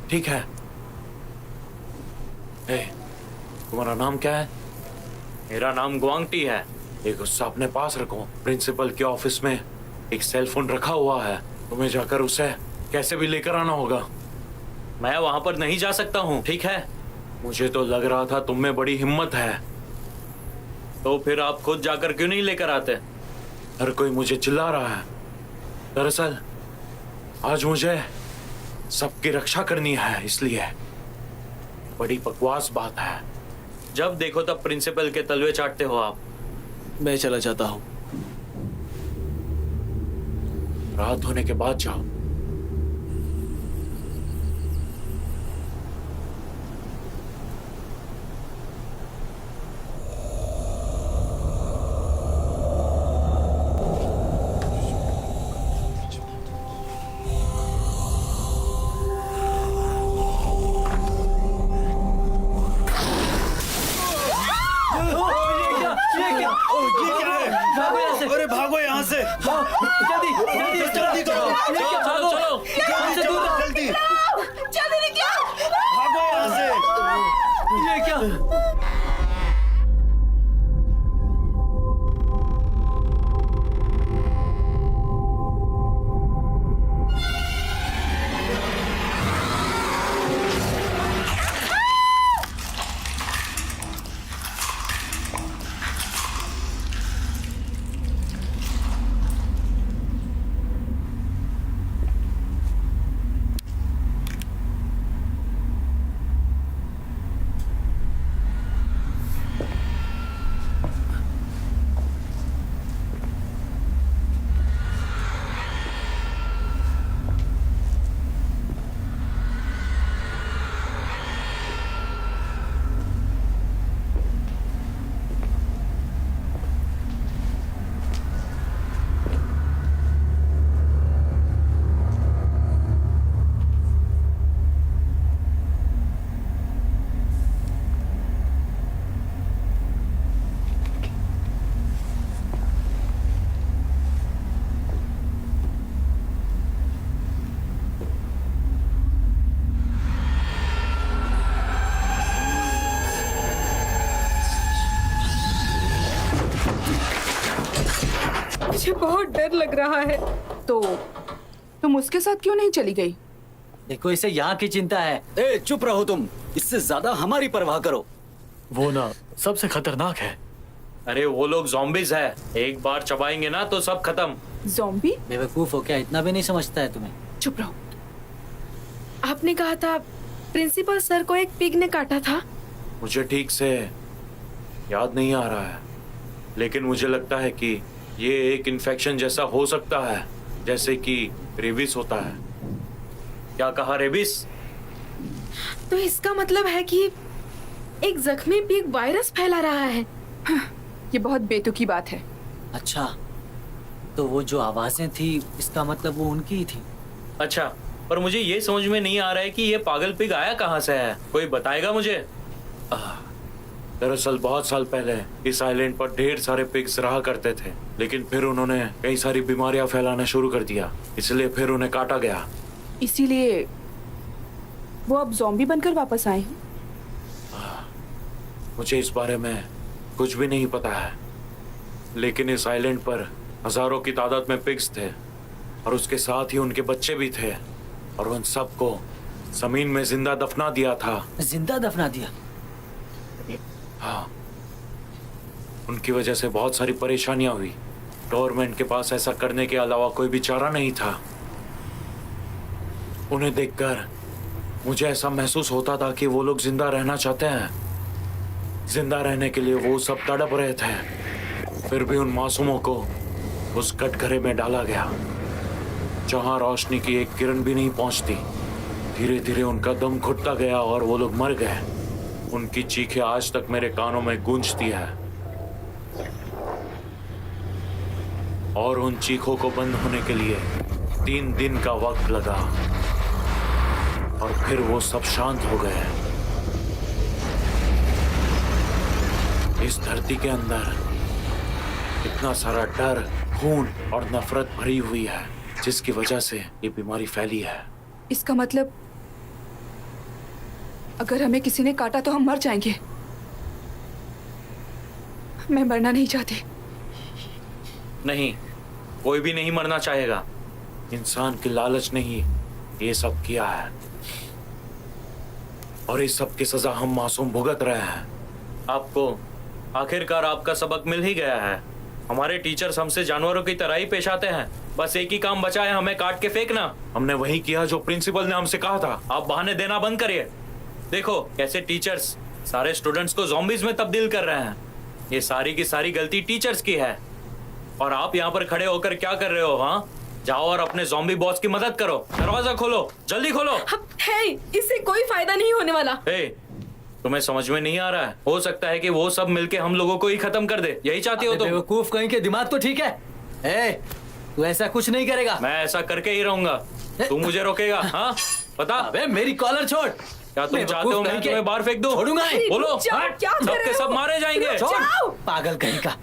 ठीक है? तुम्हारा नाम क्या है? मेरा नाम गुआंगटी है। ये गुस्सा अपने पास रखो। प्रिंसिपल के ऑफिस में एक सेल फोन रखा हुआ है, तुम्हें जाकर उसे कैसे भी लेकर आना होगा। मैं वहां पर नहीं जा सकता हूँ, ठीक है? मुझे तो लग रहा था तुम में बड़ी हिम्मत है, तो फिर आप खुद जाकर क्यों नहीं लेकर आते? हर कोई मुझे चिल्ला रहा है। दरअसल आज मुझे सबकी रक्षा करनी है, इसलिए। बड़ी बकवास बात है। जब देखो तब प्रिंसिपल के तलवे चाटते हो आप। मैं चला जाता हूँ। रात होने के बाद जाओ। अरे भागो यहाँ से। जल्दी जल्दी जल्दी करो। चलो चलो यहाँ से दूर रहो। जल्दी जल्दी निकलो। भागो यहाँ से। ये क्या? डर लग रहा है। तो तुम उसके साथ क्यों नहीं चली गई? देखो, इसे यहाँ की चिंता है। ए, चुप रहो तुम। इससे ज्यादा हमारी परवाह करो। वो ना सबसे खतरनाक है। अरे वो लोग zombies है, एक बार चबाएंगे ना तो सब खत्म। ज़ॉम्बी? बेवकूफ हो क्या? इतना भी नहीं समझता है तुम्हें? चुप रहो। आपने कहा था प्रिंसिपल सर को एक पिग ने काटा था। मुझे ठीक से याद नहीं आ रहा है, लेकिन मुझे लगता है कि ये एक इन्फेक्शन जैसा हो सकता है, जैसे कि रेबिस होता है। क्या कहा, रेबिस? तो इसका मतलब है कि एक जख्मी पिग वायरस फैला रहा है। ये बहुत बेतुकी बात है। अच्छा, तो वो जो आवाजें थी, इसका मतलब वो उनकी ही थी। अच्छा, पर मुझे ये समझ में नहीं आ रहा है कि ये पागल पिग आया कहाँ से है। कोई बताएगा मुझे? दरअसल बहुत साल पहले इस आइलैंड पर ढेर सारे पिग्स रहा करते थे, लेकिन फिर उन्होंने कई सारी बीमारियां फैलाना शुरू कर दिया, इसलिए फिर उन्हें काटा गया। इसीलिए वो अब ज़ॉम्बी बनकर वापस आए हैं। मुझे इस बारे में कुछ भी नहीं पता है, लेकिन इस आइलैंड पर हजारों की तादाद में पिग्स थे और उसके साथ ही उनके बच्चे भी थे, और उन सबको जमीन में जिंदा दफना दिया था। जिंदा दफना दिया? हाँ, उनकी वजह से बहुत सारी परेशानियां हुई। गवर्नमेंट के पास ऐसा करने के अलावा कोई भी चारा नहीं था। उन्हें देखकर मुझे ऐसा महसूस होता था कि वो लोग जिंदा रहना चाहते हैं। जिंदा रहने के लिए वो सब तड़प रहे थे, फिर भी उन मासूमों को उस कटघरे में डाला गया जहां रोशनी की एक किरण भी नहीं पहुंचती। धीरे धीरे उनका दम घुटता गया और वो लोग मर गए। उनकी चीखें आज तक मेरे कानों में गूंजती है, और उन चीखों को बंद होने के लिए 3 दिन का वक्त लगा, और फिर वो सब शांत हो गए। इस धरती के अंदर इतना सारा डर, खून और नफरत भरी हुई है, जिसकी वजह से ये बीमारी फैली है। इसका मतलब अगर हमें किसी ने काटा तो हम मर जाएंगे। मैं मरना नहीं चाहती। नहीं, कोई भी नहीं मरना चाहेगा। इंसान की लालच ने ही ये सब किया है, और इस सब की सजा हम मासूम भुगत रहे हैं। आपको आखिरकार आपका सबक मिल ही गया है। हमारे टीचर्स हमसे जानवरों की तरह ही पेश आते हैं। बस एक ही काम बचा है, हमें काट के फेंकना। हमने वही किया जो प्रिंसिपल ने हमसे कहा था। आप बहाने देना बंद करिए। देखो कैसे टीचर्स सारे स्टूडेंट्स को ज़ॉम्बीज में तब्दील कर रहे हैं। ये सारी की सारी गलती टीचर्स की है, और आप यहाँ पर खड़े होकर क्या कर रहे हो? हाँ, जाओ और अपने ज़ॉम्बी बॉस की मदद करो। दरवाजा खोलो, जल्दी खोलो। हे, इससे कोई फायदा नहीं होने वाला। हे, तुम्हें समझ में नहीं आ रहा है? हो सकता है कि वो सब मिलके हम लोगों को ही खत्म कर दे। यही चाहती हो तुम? बेवकूफ कहीं के, दिमाग तो ठीक है। ए, तू ऐसा कुछ नहीं करेगा। मैं ऐसा करके ही रहूंगा। तू मुझे रोकेगा? हाँ, बता। अबे मेरी कॉलर छोड़। क्या तुम चाहते हो मैं तुम्हें बाहर फेंक दूं? छोड़ूंगा नहीं। बोलो। रुक जाओ, क्या कर रहे सबके हो? सब मारे जाएंगे। रुक जाओ। पागल कहीं का।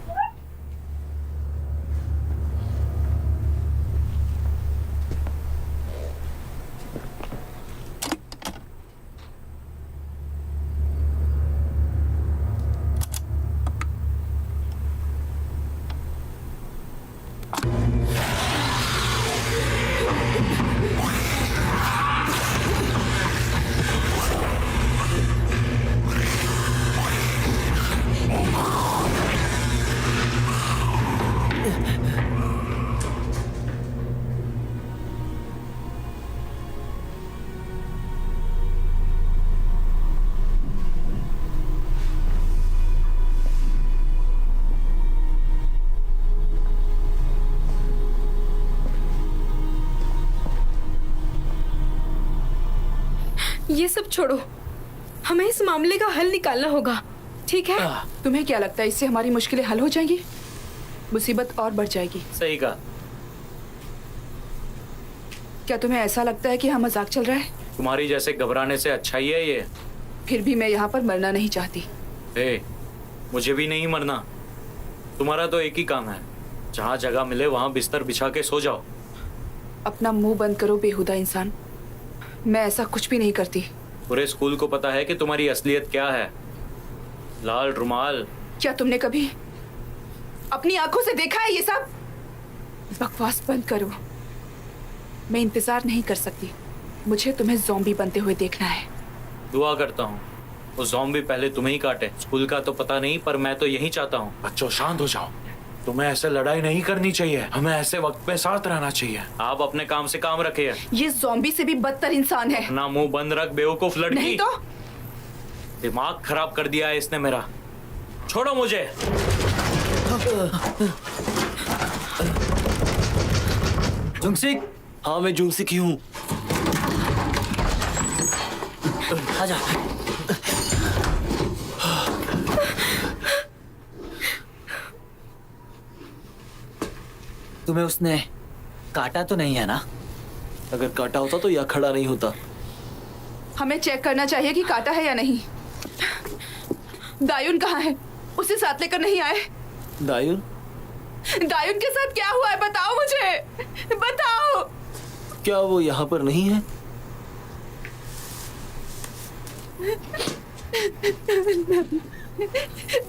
ये सब छोड़ो, हमें इस मामले का हल निकालना होगा, ठीक है? तुम्हें क्या लगता है इससे हमारी मुश्किलें हल हो जाएंगी? मुसीबत और बढ़ जाएगी। सही कहा। क्या तुम्हें ऐसा लगता है कि यहाँ मजाक चल रहा है? तुम्हारी जैसे घबराने से अच्छा ही है ये। फिर भी मैं यहाँ पर मरना नहीं चाहती। मुझे भी नहीं मरना। तुम्हारा तो एक ही काम है, जहाँ जगह मिले वहाँ बिस्तर बिछा के सो जाओ। अपना मुंह बंद करो बेहुदा इंसान। मैं ऐसा कुछ भी नहीं करती। पूरे स्कूल को पता है कि तुम्हारी असलियत क्या है। लाल रुमाल। क्या तुमने कभी अपनी आंखों से देखा है ये सब? बकवास बंद करो। मैं इंतजार नहीं कर सकती। मुझे तुम्हें ज़ॉम्बी बनते हुए देखना है। दुआ करता हूँ वो ज़ॉम्बी पहले तुम्हें ही काटे। स्कूल का तो पता नहीं, पर मैं तो यही चाहता हूँ। बच्चों शांत हो जाओ। तुम्हें ऐसे लड़ाई नहीं करनी चाहिए। हमें ऐसे वक्त पे साथ रहना चाहिए। आप अपने काम से काम रखिए। ये ज़ॉम्बी से भी बदतर इंसान है। अपना मुंह बंद रख बेवकूफ लड़की। नहीं तो दिमाग खराब कर दिया है इसने मेरा। छोड़ो मुझे। जुंगसिक, हाँ मैं जुंगसिक ही हूँ। आजा। तुम्हें उसने काटा तो नहीं है ना? अगर काटा होता तो यहाँ खड़ा नहीं होता। हमें चेक करना चाहिए कि काटा है या नहीं। दायुन कहाँ है? उसे साथ लेकर नहीं आए? दायुन? दायुन के साथ क्या हुआ है? बताओ मुझे, बताओ। क्या वो यहाँ पर नहीं है?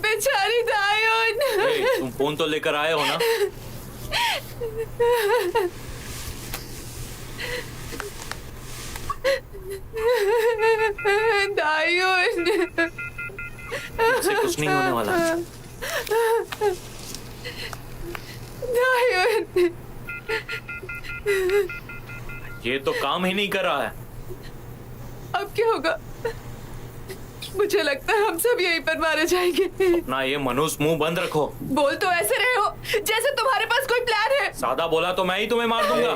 बेचारी दायुन। तुम फोन तो लेकर आए हो ना? दायुन। इससे कुछ नहीं होने वाला। दायुन। ये तो काम ही नहीं कर रहा है। अब क्या होगा? मुझे लगता है हम सब यहीं पर मारे जाएंगे। ना ये मनुष्य मुंह बंद रखो। बोल तो ऐसे रहे हो जैसे तुम्हारे पास कोई प्लान है। सादा बोला तो मैं ही तुम्हें मार दूंगा।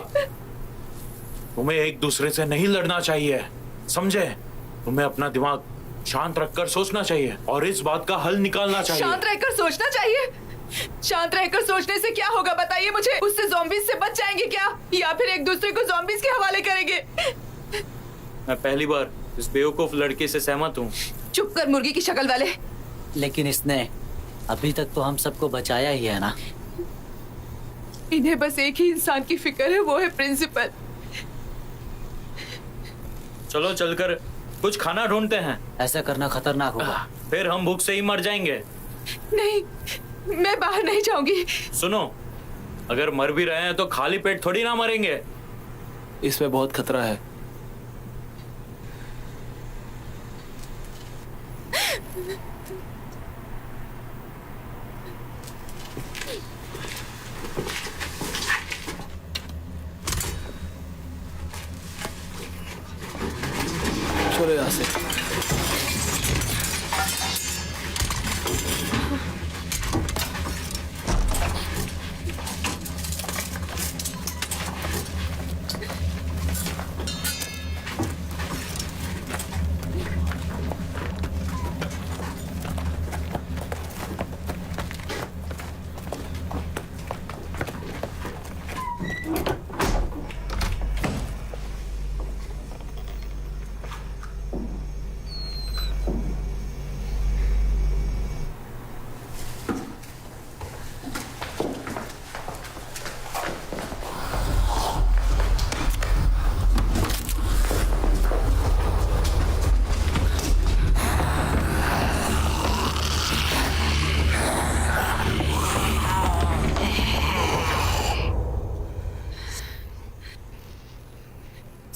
तुम्हें एक दूसरे से नहीं लड़ना चाहिए, समझे? तुम्हें अपना दिमाग शांत रखकर सोचना चाहिए और इस बात का हल निकालना चाहिए। शांत रहकर सोचना चाहिए? शांत रहकर सोचने से क्या होगा बताइए मुझे? उससे ज़ॉम्बीज़ से बच जाएंगे क्या, या फिर एक दूसरे को ज़ॉम्बीज़ के हवाले करेंगे? मैं पहली बार इस बेवकूफ लड़के से सहमत हूँ। चुप कर मुर्गी की शक्ल वाले। लेकिन इसने अभी तक तो हम सबको बचाया ही है ना? इन्हें बस एक ही इंसान की फिक्र है, वो है प्रिंसिपल। चलो चलकर कुछ खाना ढूंढते हैं। ऐसा करना खतरनाक होगा। फिर हम भूख से ही मर जाएंगे। नहीं, मैं बाहर नहीं जाऊंगी। सुनो, अगर मर भी रहे हैं तो खाली पेट थोड़ी ना मरेंगे। इसमें बहुत खतरा है। चलो यहाँ से।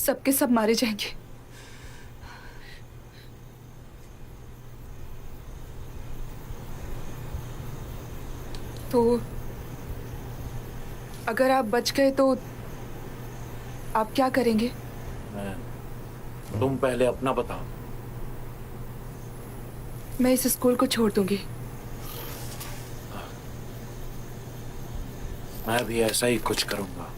सबके सब मारे जाएंगे। तो अगर आप बच गए तो आप क्या करेंगे? तुम पहले अपना बताओ। मैं इस स्कूल को छोड़ दूंगी। मैं भी ऐसा ही कुछ करूंगा।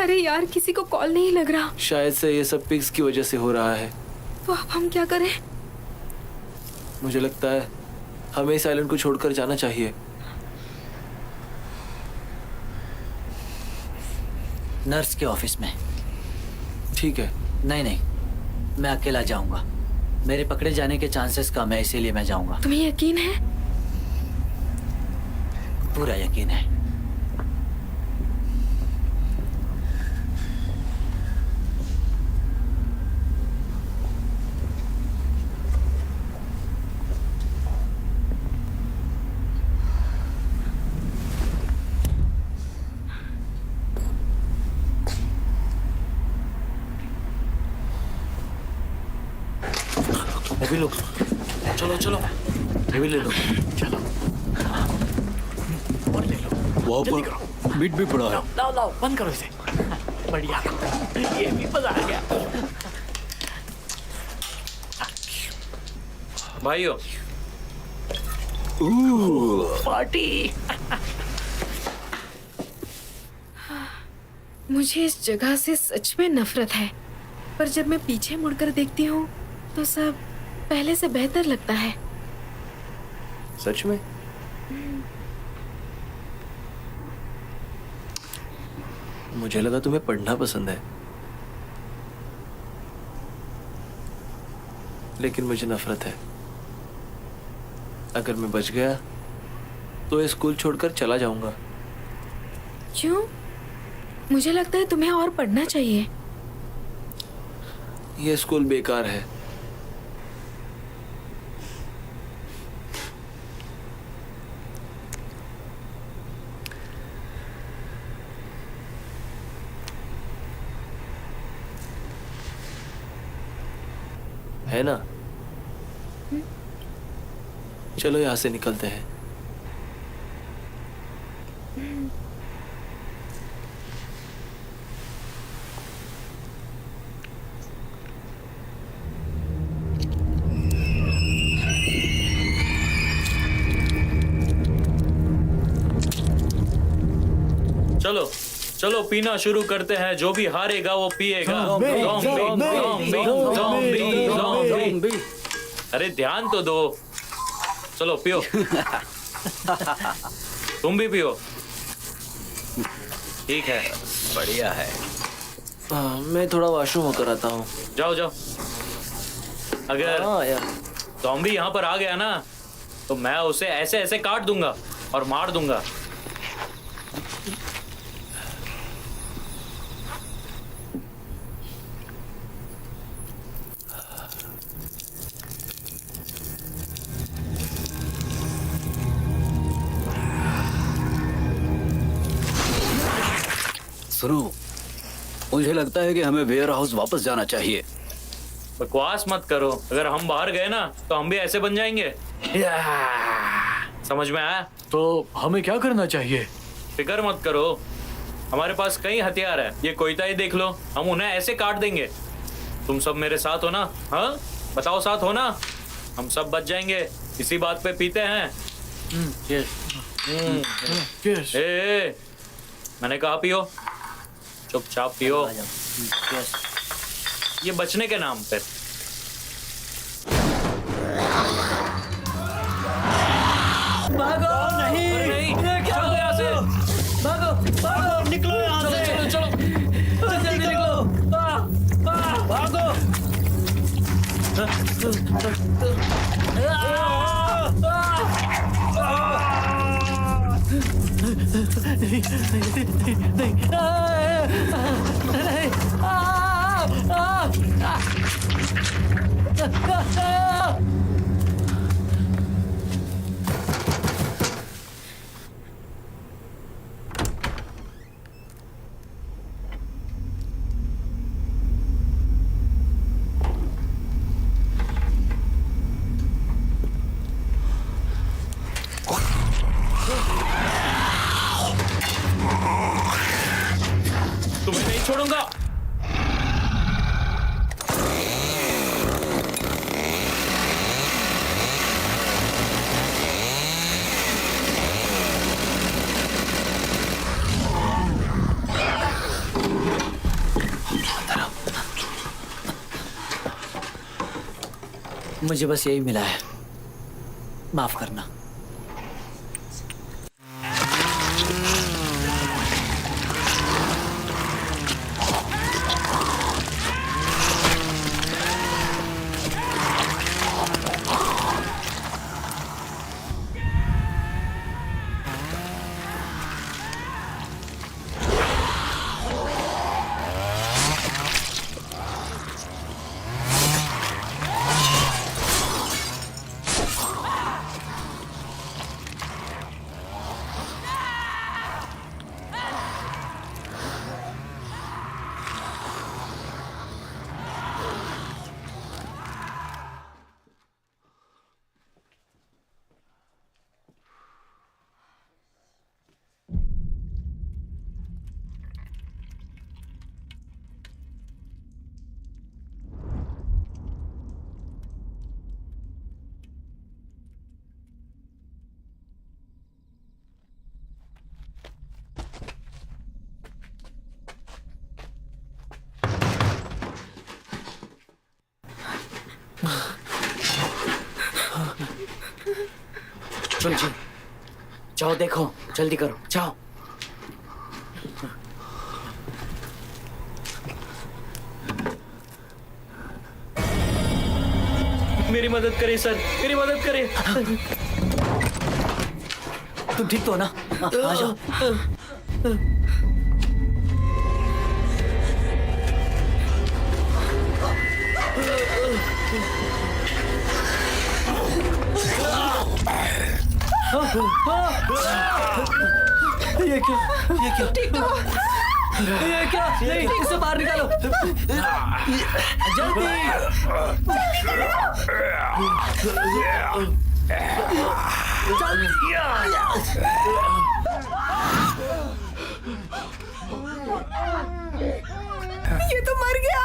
अरे यार, किसी को कॉल नहीं लग रहा। शायद से ये सब पिग्स की वजह से हो रहा है। तो अब हम क्या करें? मुझे लगता है हमें इस आइलैंड को छोड़कर जाना चाहिए। नर्स के ऑफिस में। ठीक है। नहीं नहीं, मैं अकेला जाऊंगा। मेरे पकड़े जाने के चांसेस कम है, इसीलिए मैं जाऊंगा। तुम्हें यकीन है? पूरा यकीन है। भी लो। चलो चलो, ये भी ले लो। चलो और ले लो। वहाँ पर बीट भी पड़ा है। लाओ लाओ, बंद करो इसे। बढ़िया, ये भी मजा आ गया। भाइयों, पार्टी। मुझे इस जगह से सच में नफरत है, पर जब मैं पीछे मुड़कर देखती हूँ तो सब पहले से बेहतर लगता है। सच में? मुझे लगा तुम्हें पढ़ना पसंद है, लेकिन मुझे नफरत है। अगर मैं बच गया तो ये स्कूल छोड़कर चला जाऊंगा। क्यों? मुझे लगता है तुम्हें और पढ़ना चाहिए। ये स्कूल बेकार है। है ना? चलो यहाँ से निकलते हैं। चलो चलो पीना शुरू करते हैं। जो भी हारेगा वो पिएगा। ज़ॉम्बी। अरे ध्यान तो दो। चलो पियो। तुम भी पियो। ठीक है, बढ़िया है। मैं थोड़ा वॉशरूम होकर आता हूँ। जाओ जाओ। अगर यार, ज़ॉम्बी यहाँ पर आ गया ना तो मैं उसे ऐसे ऐसे काट दूंगा और मार दूंगा। सुनो, मुझे लगता है कि हमें वेयर हाउस वापस जाना चाहिए। बकवास मत करो। अगर हम बाहर गए ना तो हम भी ऐसे बन जाएंगे। समझ में आया? तो हमें क्या करना चाहिए? फिक्र मत करो, हमारे पास कई हथियार है। ये कोयता ही देख लो, हम उन्हें ऐसे काट देंगे। तुम सब मेरे साथ हो ना? हाँ बताओ, साथ हो ना? हम सब बच जाएंगे। इसी बात पे पीते हैं। ए, मैंने कहा पियो, चुपचाप पियो। ये बचने के नाम पे। भागो! नहीं! नहीं, ये क्या चलो यहाँ से। भागो! भागो! निकलो यहाँ से! चलो चलो जल्दी निकलो! भागो! तुम्हें नहीं छोड़ूंगा। मुझे बस यही मिला है, माफ करना। सुलझी। जाओ देखो, जल्दी करो, जाओ। मेरी मदद करें सर, मेरी मदद करें। तुम ठीक तो हो ना? आ जाओ। ये क्या? ये क्या? ये क्या? नहीं, इसे बाहर निकालो। जल्दी। ये तो मर गया।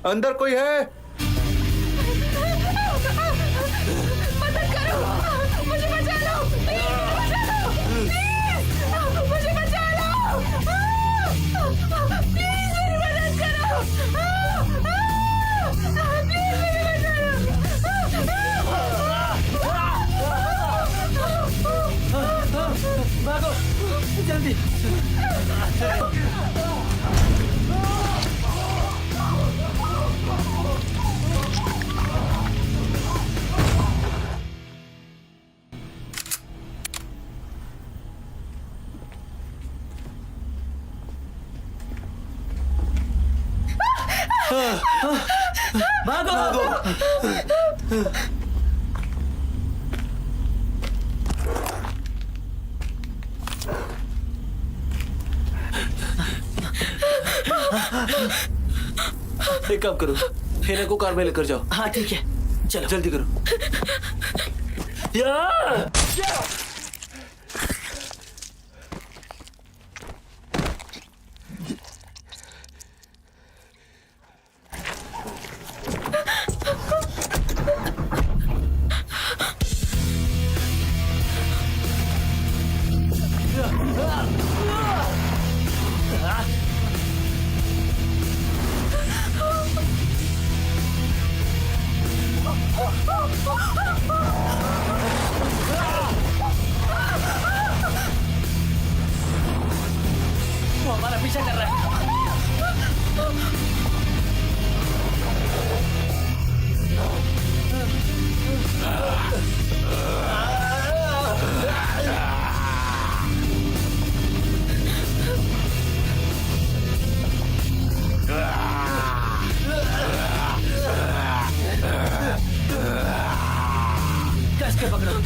अंदर कोई है? मदद करो, मुझे बचा लो, मुझे बचा लो, प्लीज मेरी मदद करो, प्लीज मेरी मदद करो। भागो, जल्दी। भागो, भागो। एक काम करो, हेना को कार में लेकर जाओ। हाँ ठीक है, चलो जल्दी करो। वो हमारा पीछा कर रहा है। कस के पकड़ो।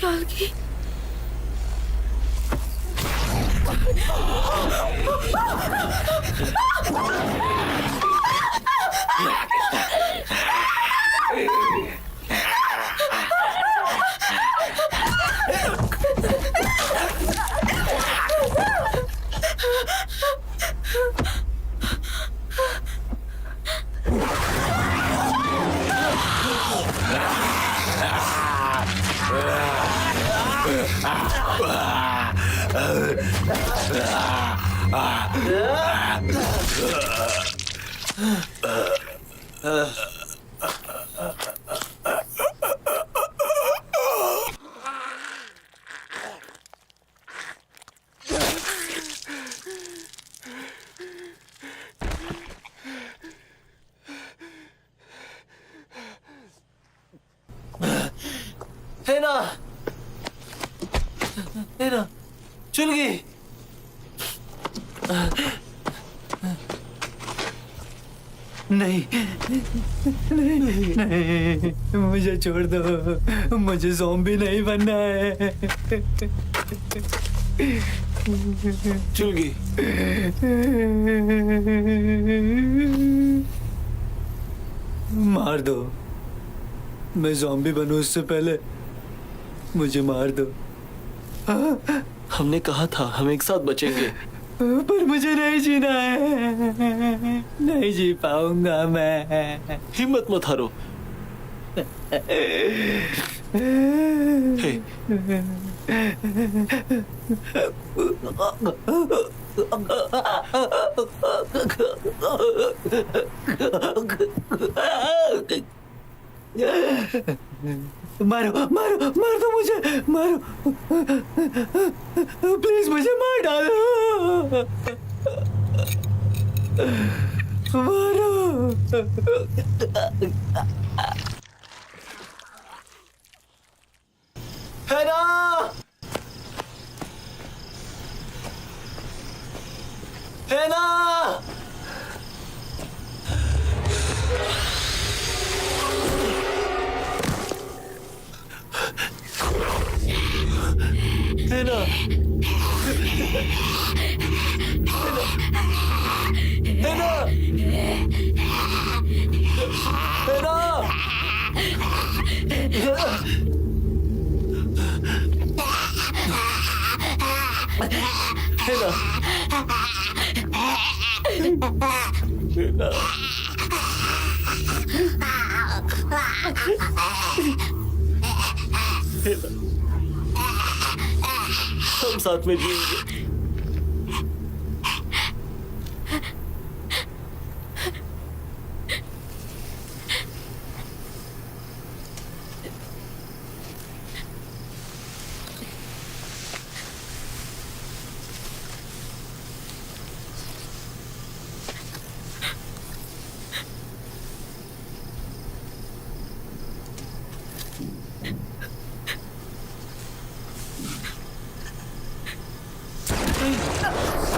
चालकी है ना, है ना, चल गई। नहीं, नहीं, नहीं, मुझे छोड़ दो, मुझे ज़ॉम्बी नहीं बनना है। चल गई। मार दो, मैं ज़ॉम्बी बनूं उससे पहले मुझे मार दो। हमने कहा था हम एक साथ बचेंगे, पर मुझे नहीं जीना है, नहीं जी पाऊंगा मैं। हिम्मत मत हारो। हे। मारो, मारो, मार दो मुझे, मारो, प्लीज मुझे मार डालो, मारो। है ना, है ना, है ना, है ना, है ना, है ना, हम साथ में जिएंगे।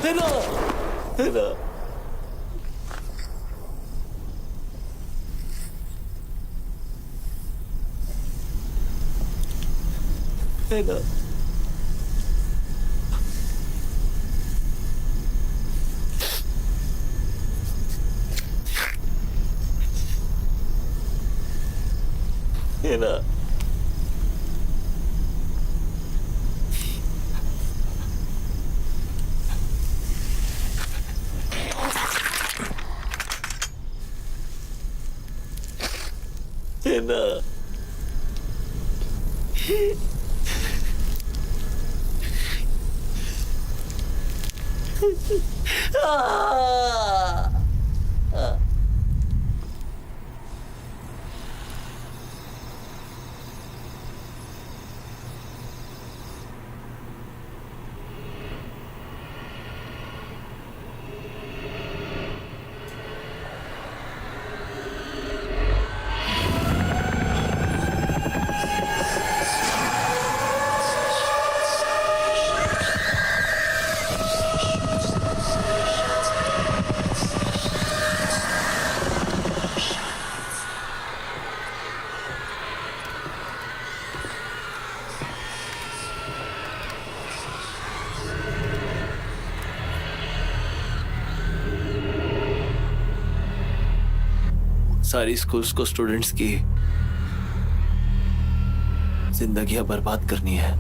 है ना, है ना, है ना, है ना, है ना, सारी स्कूल्स को स्टूडेंट्स की जिंदगियां बर्बाद करनी है।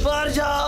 मर जाओ।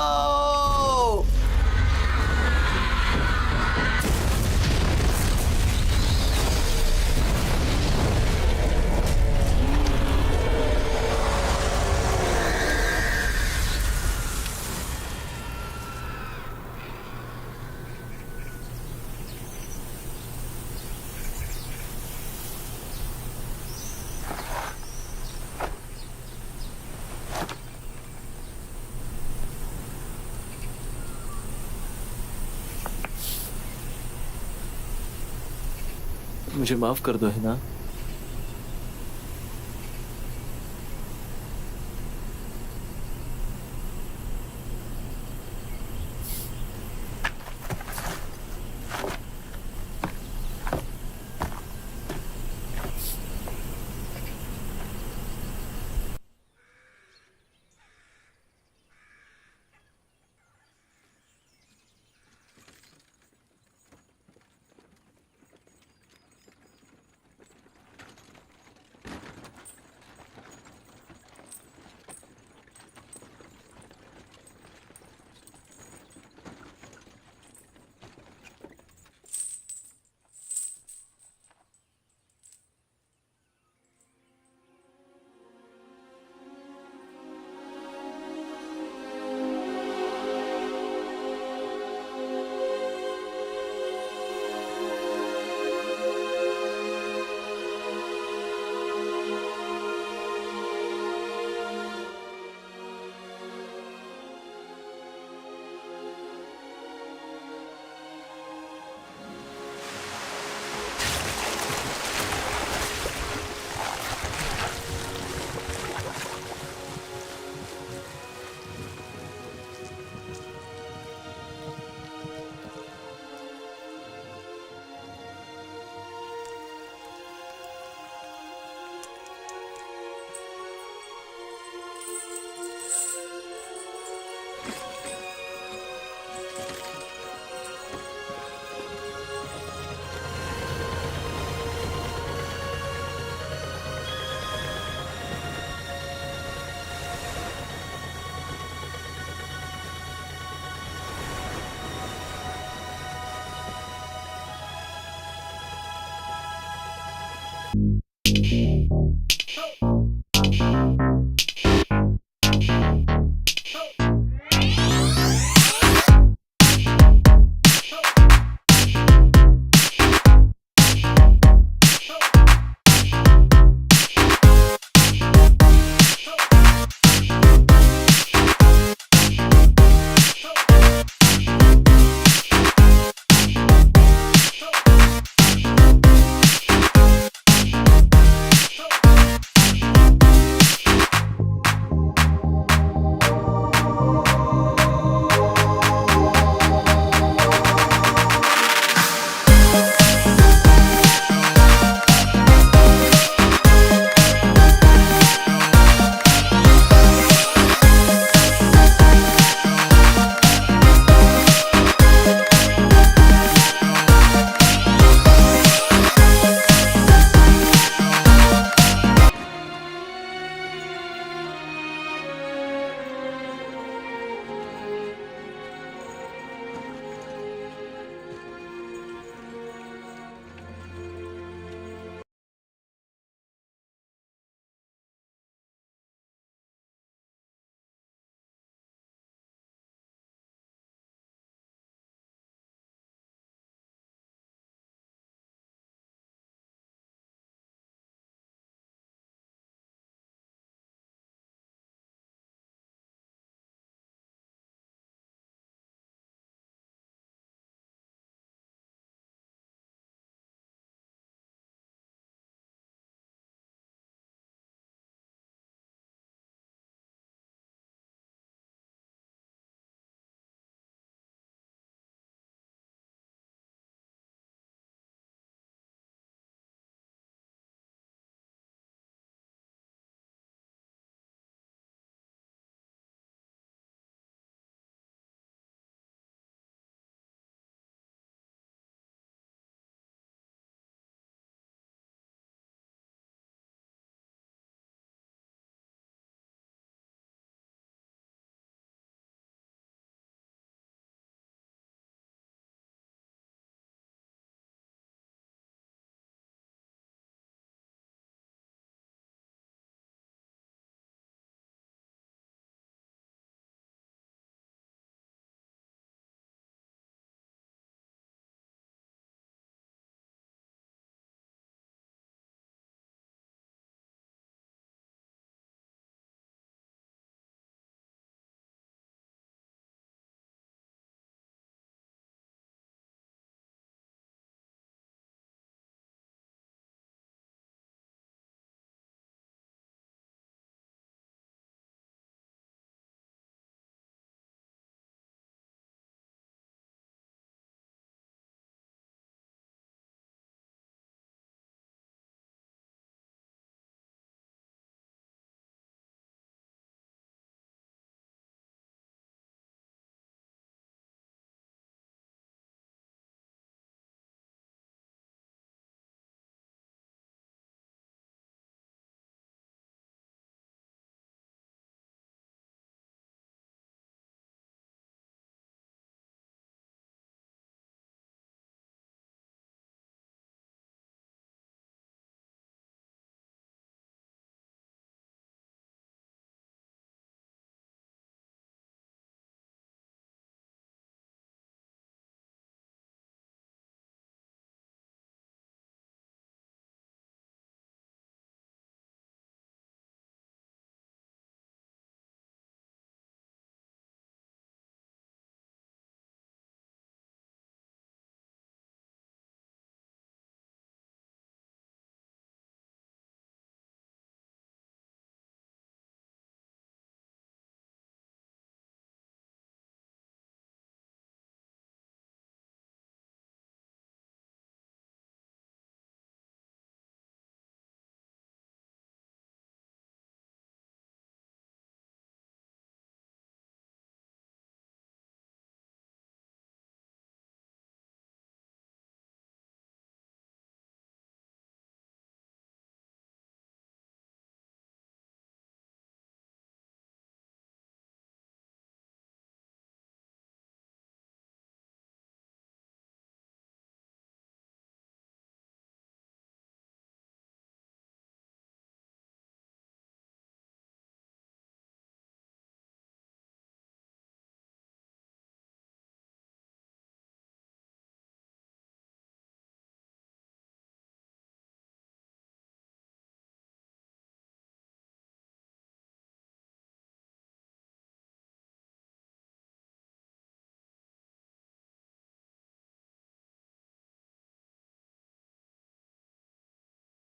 मुझे माफ कर दो है ना।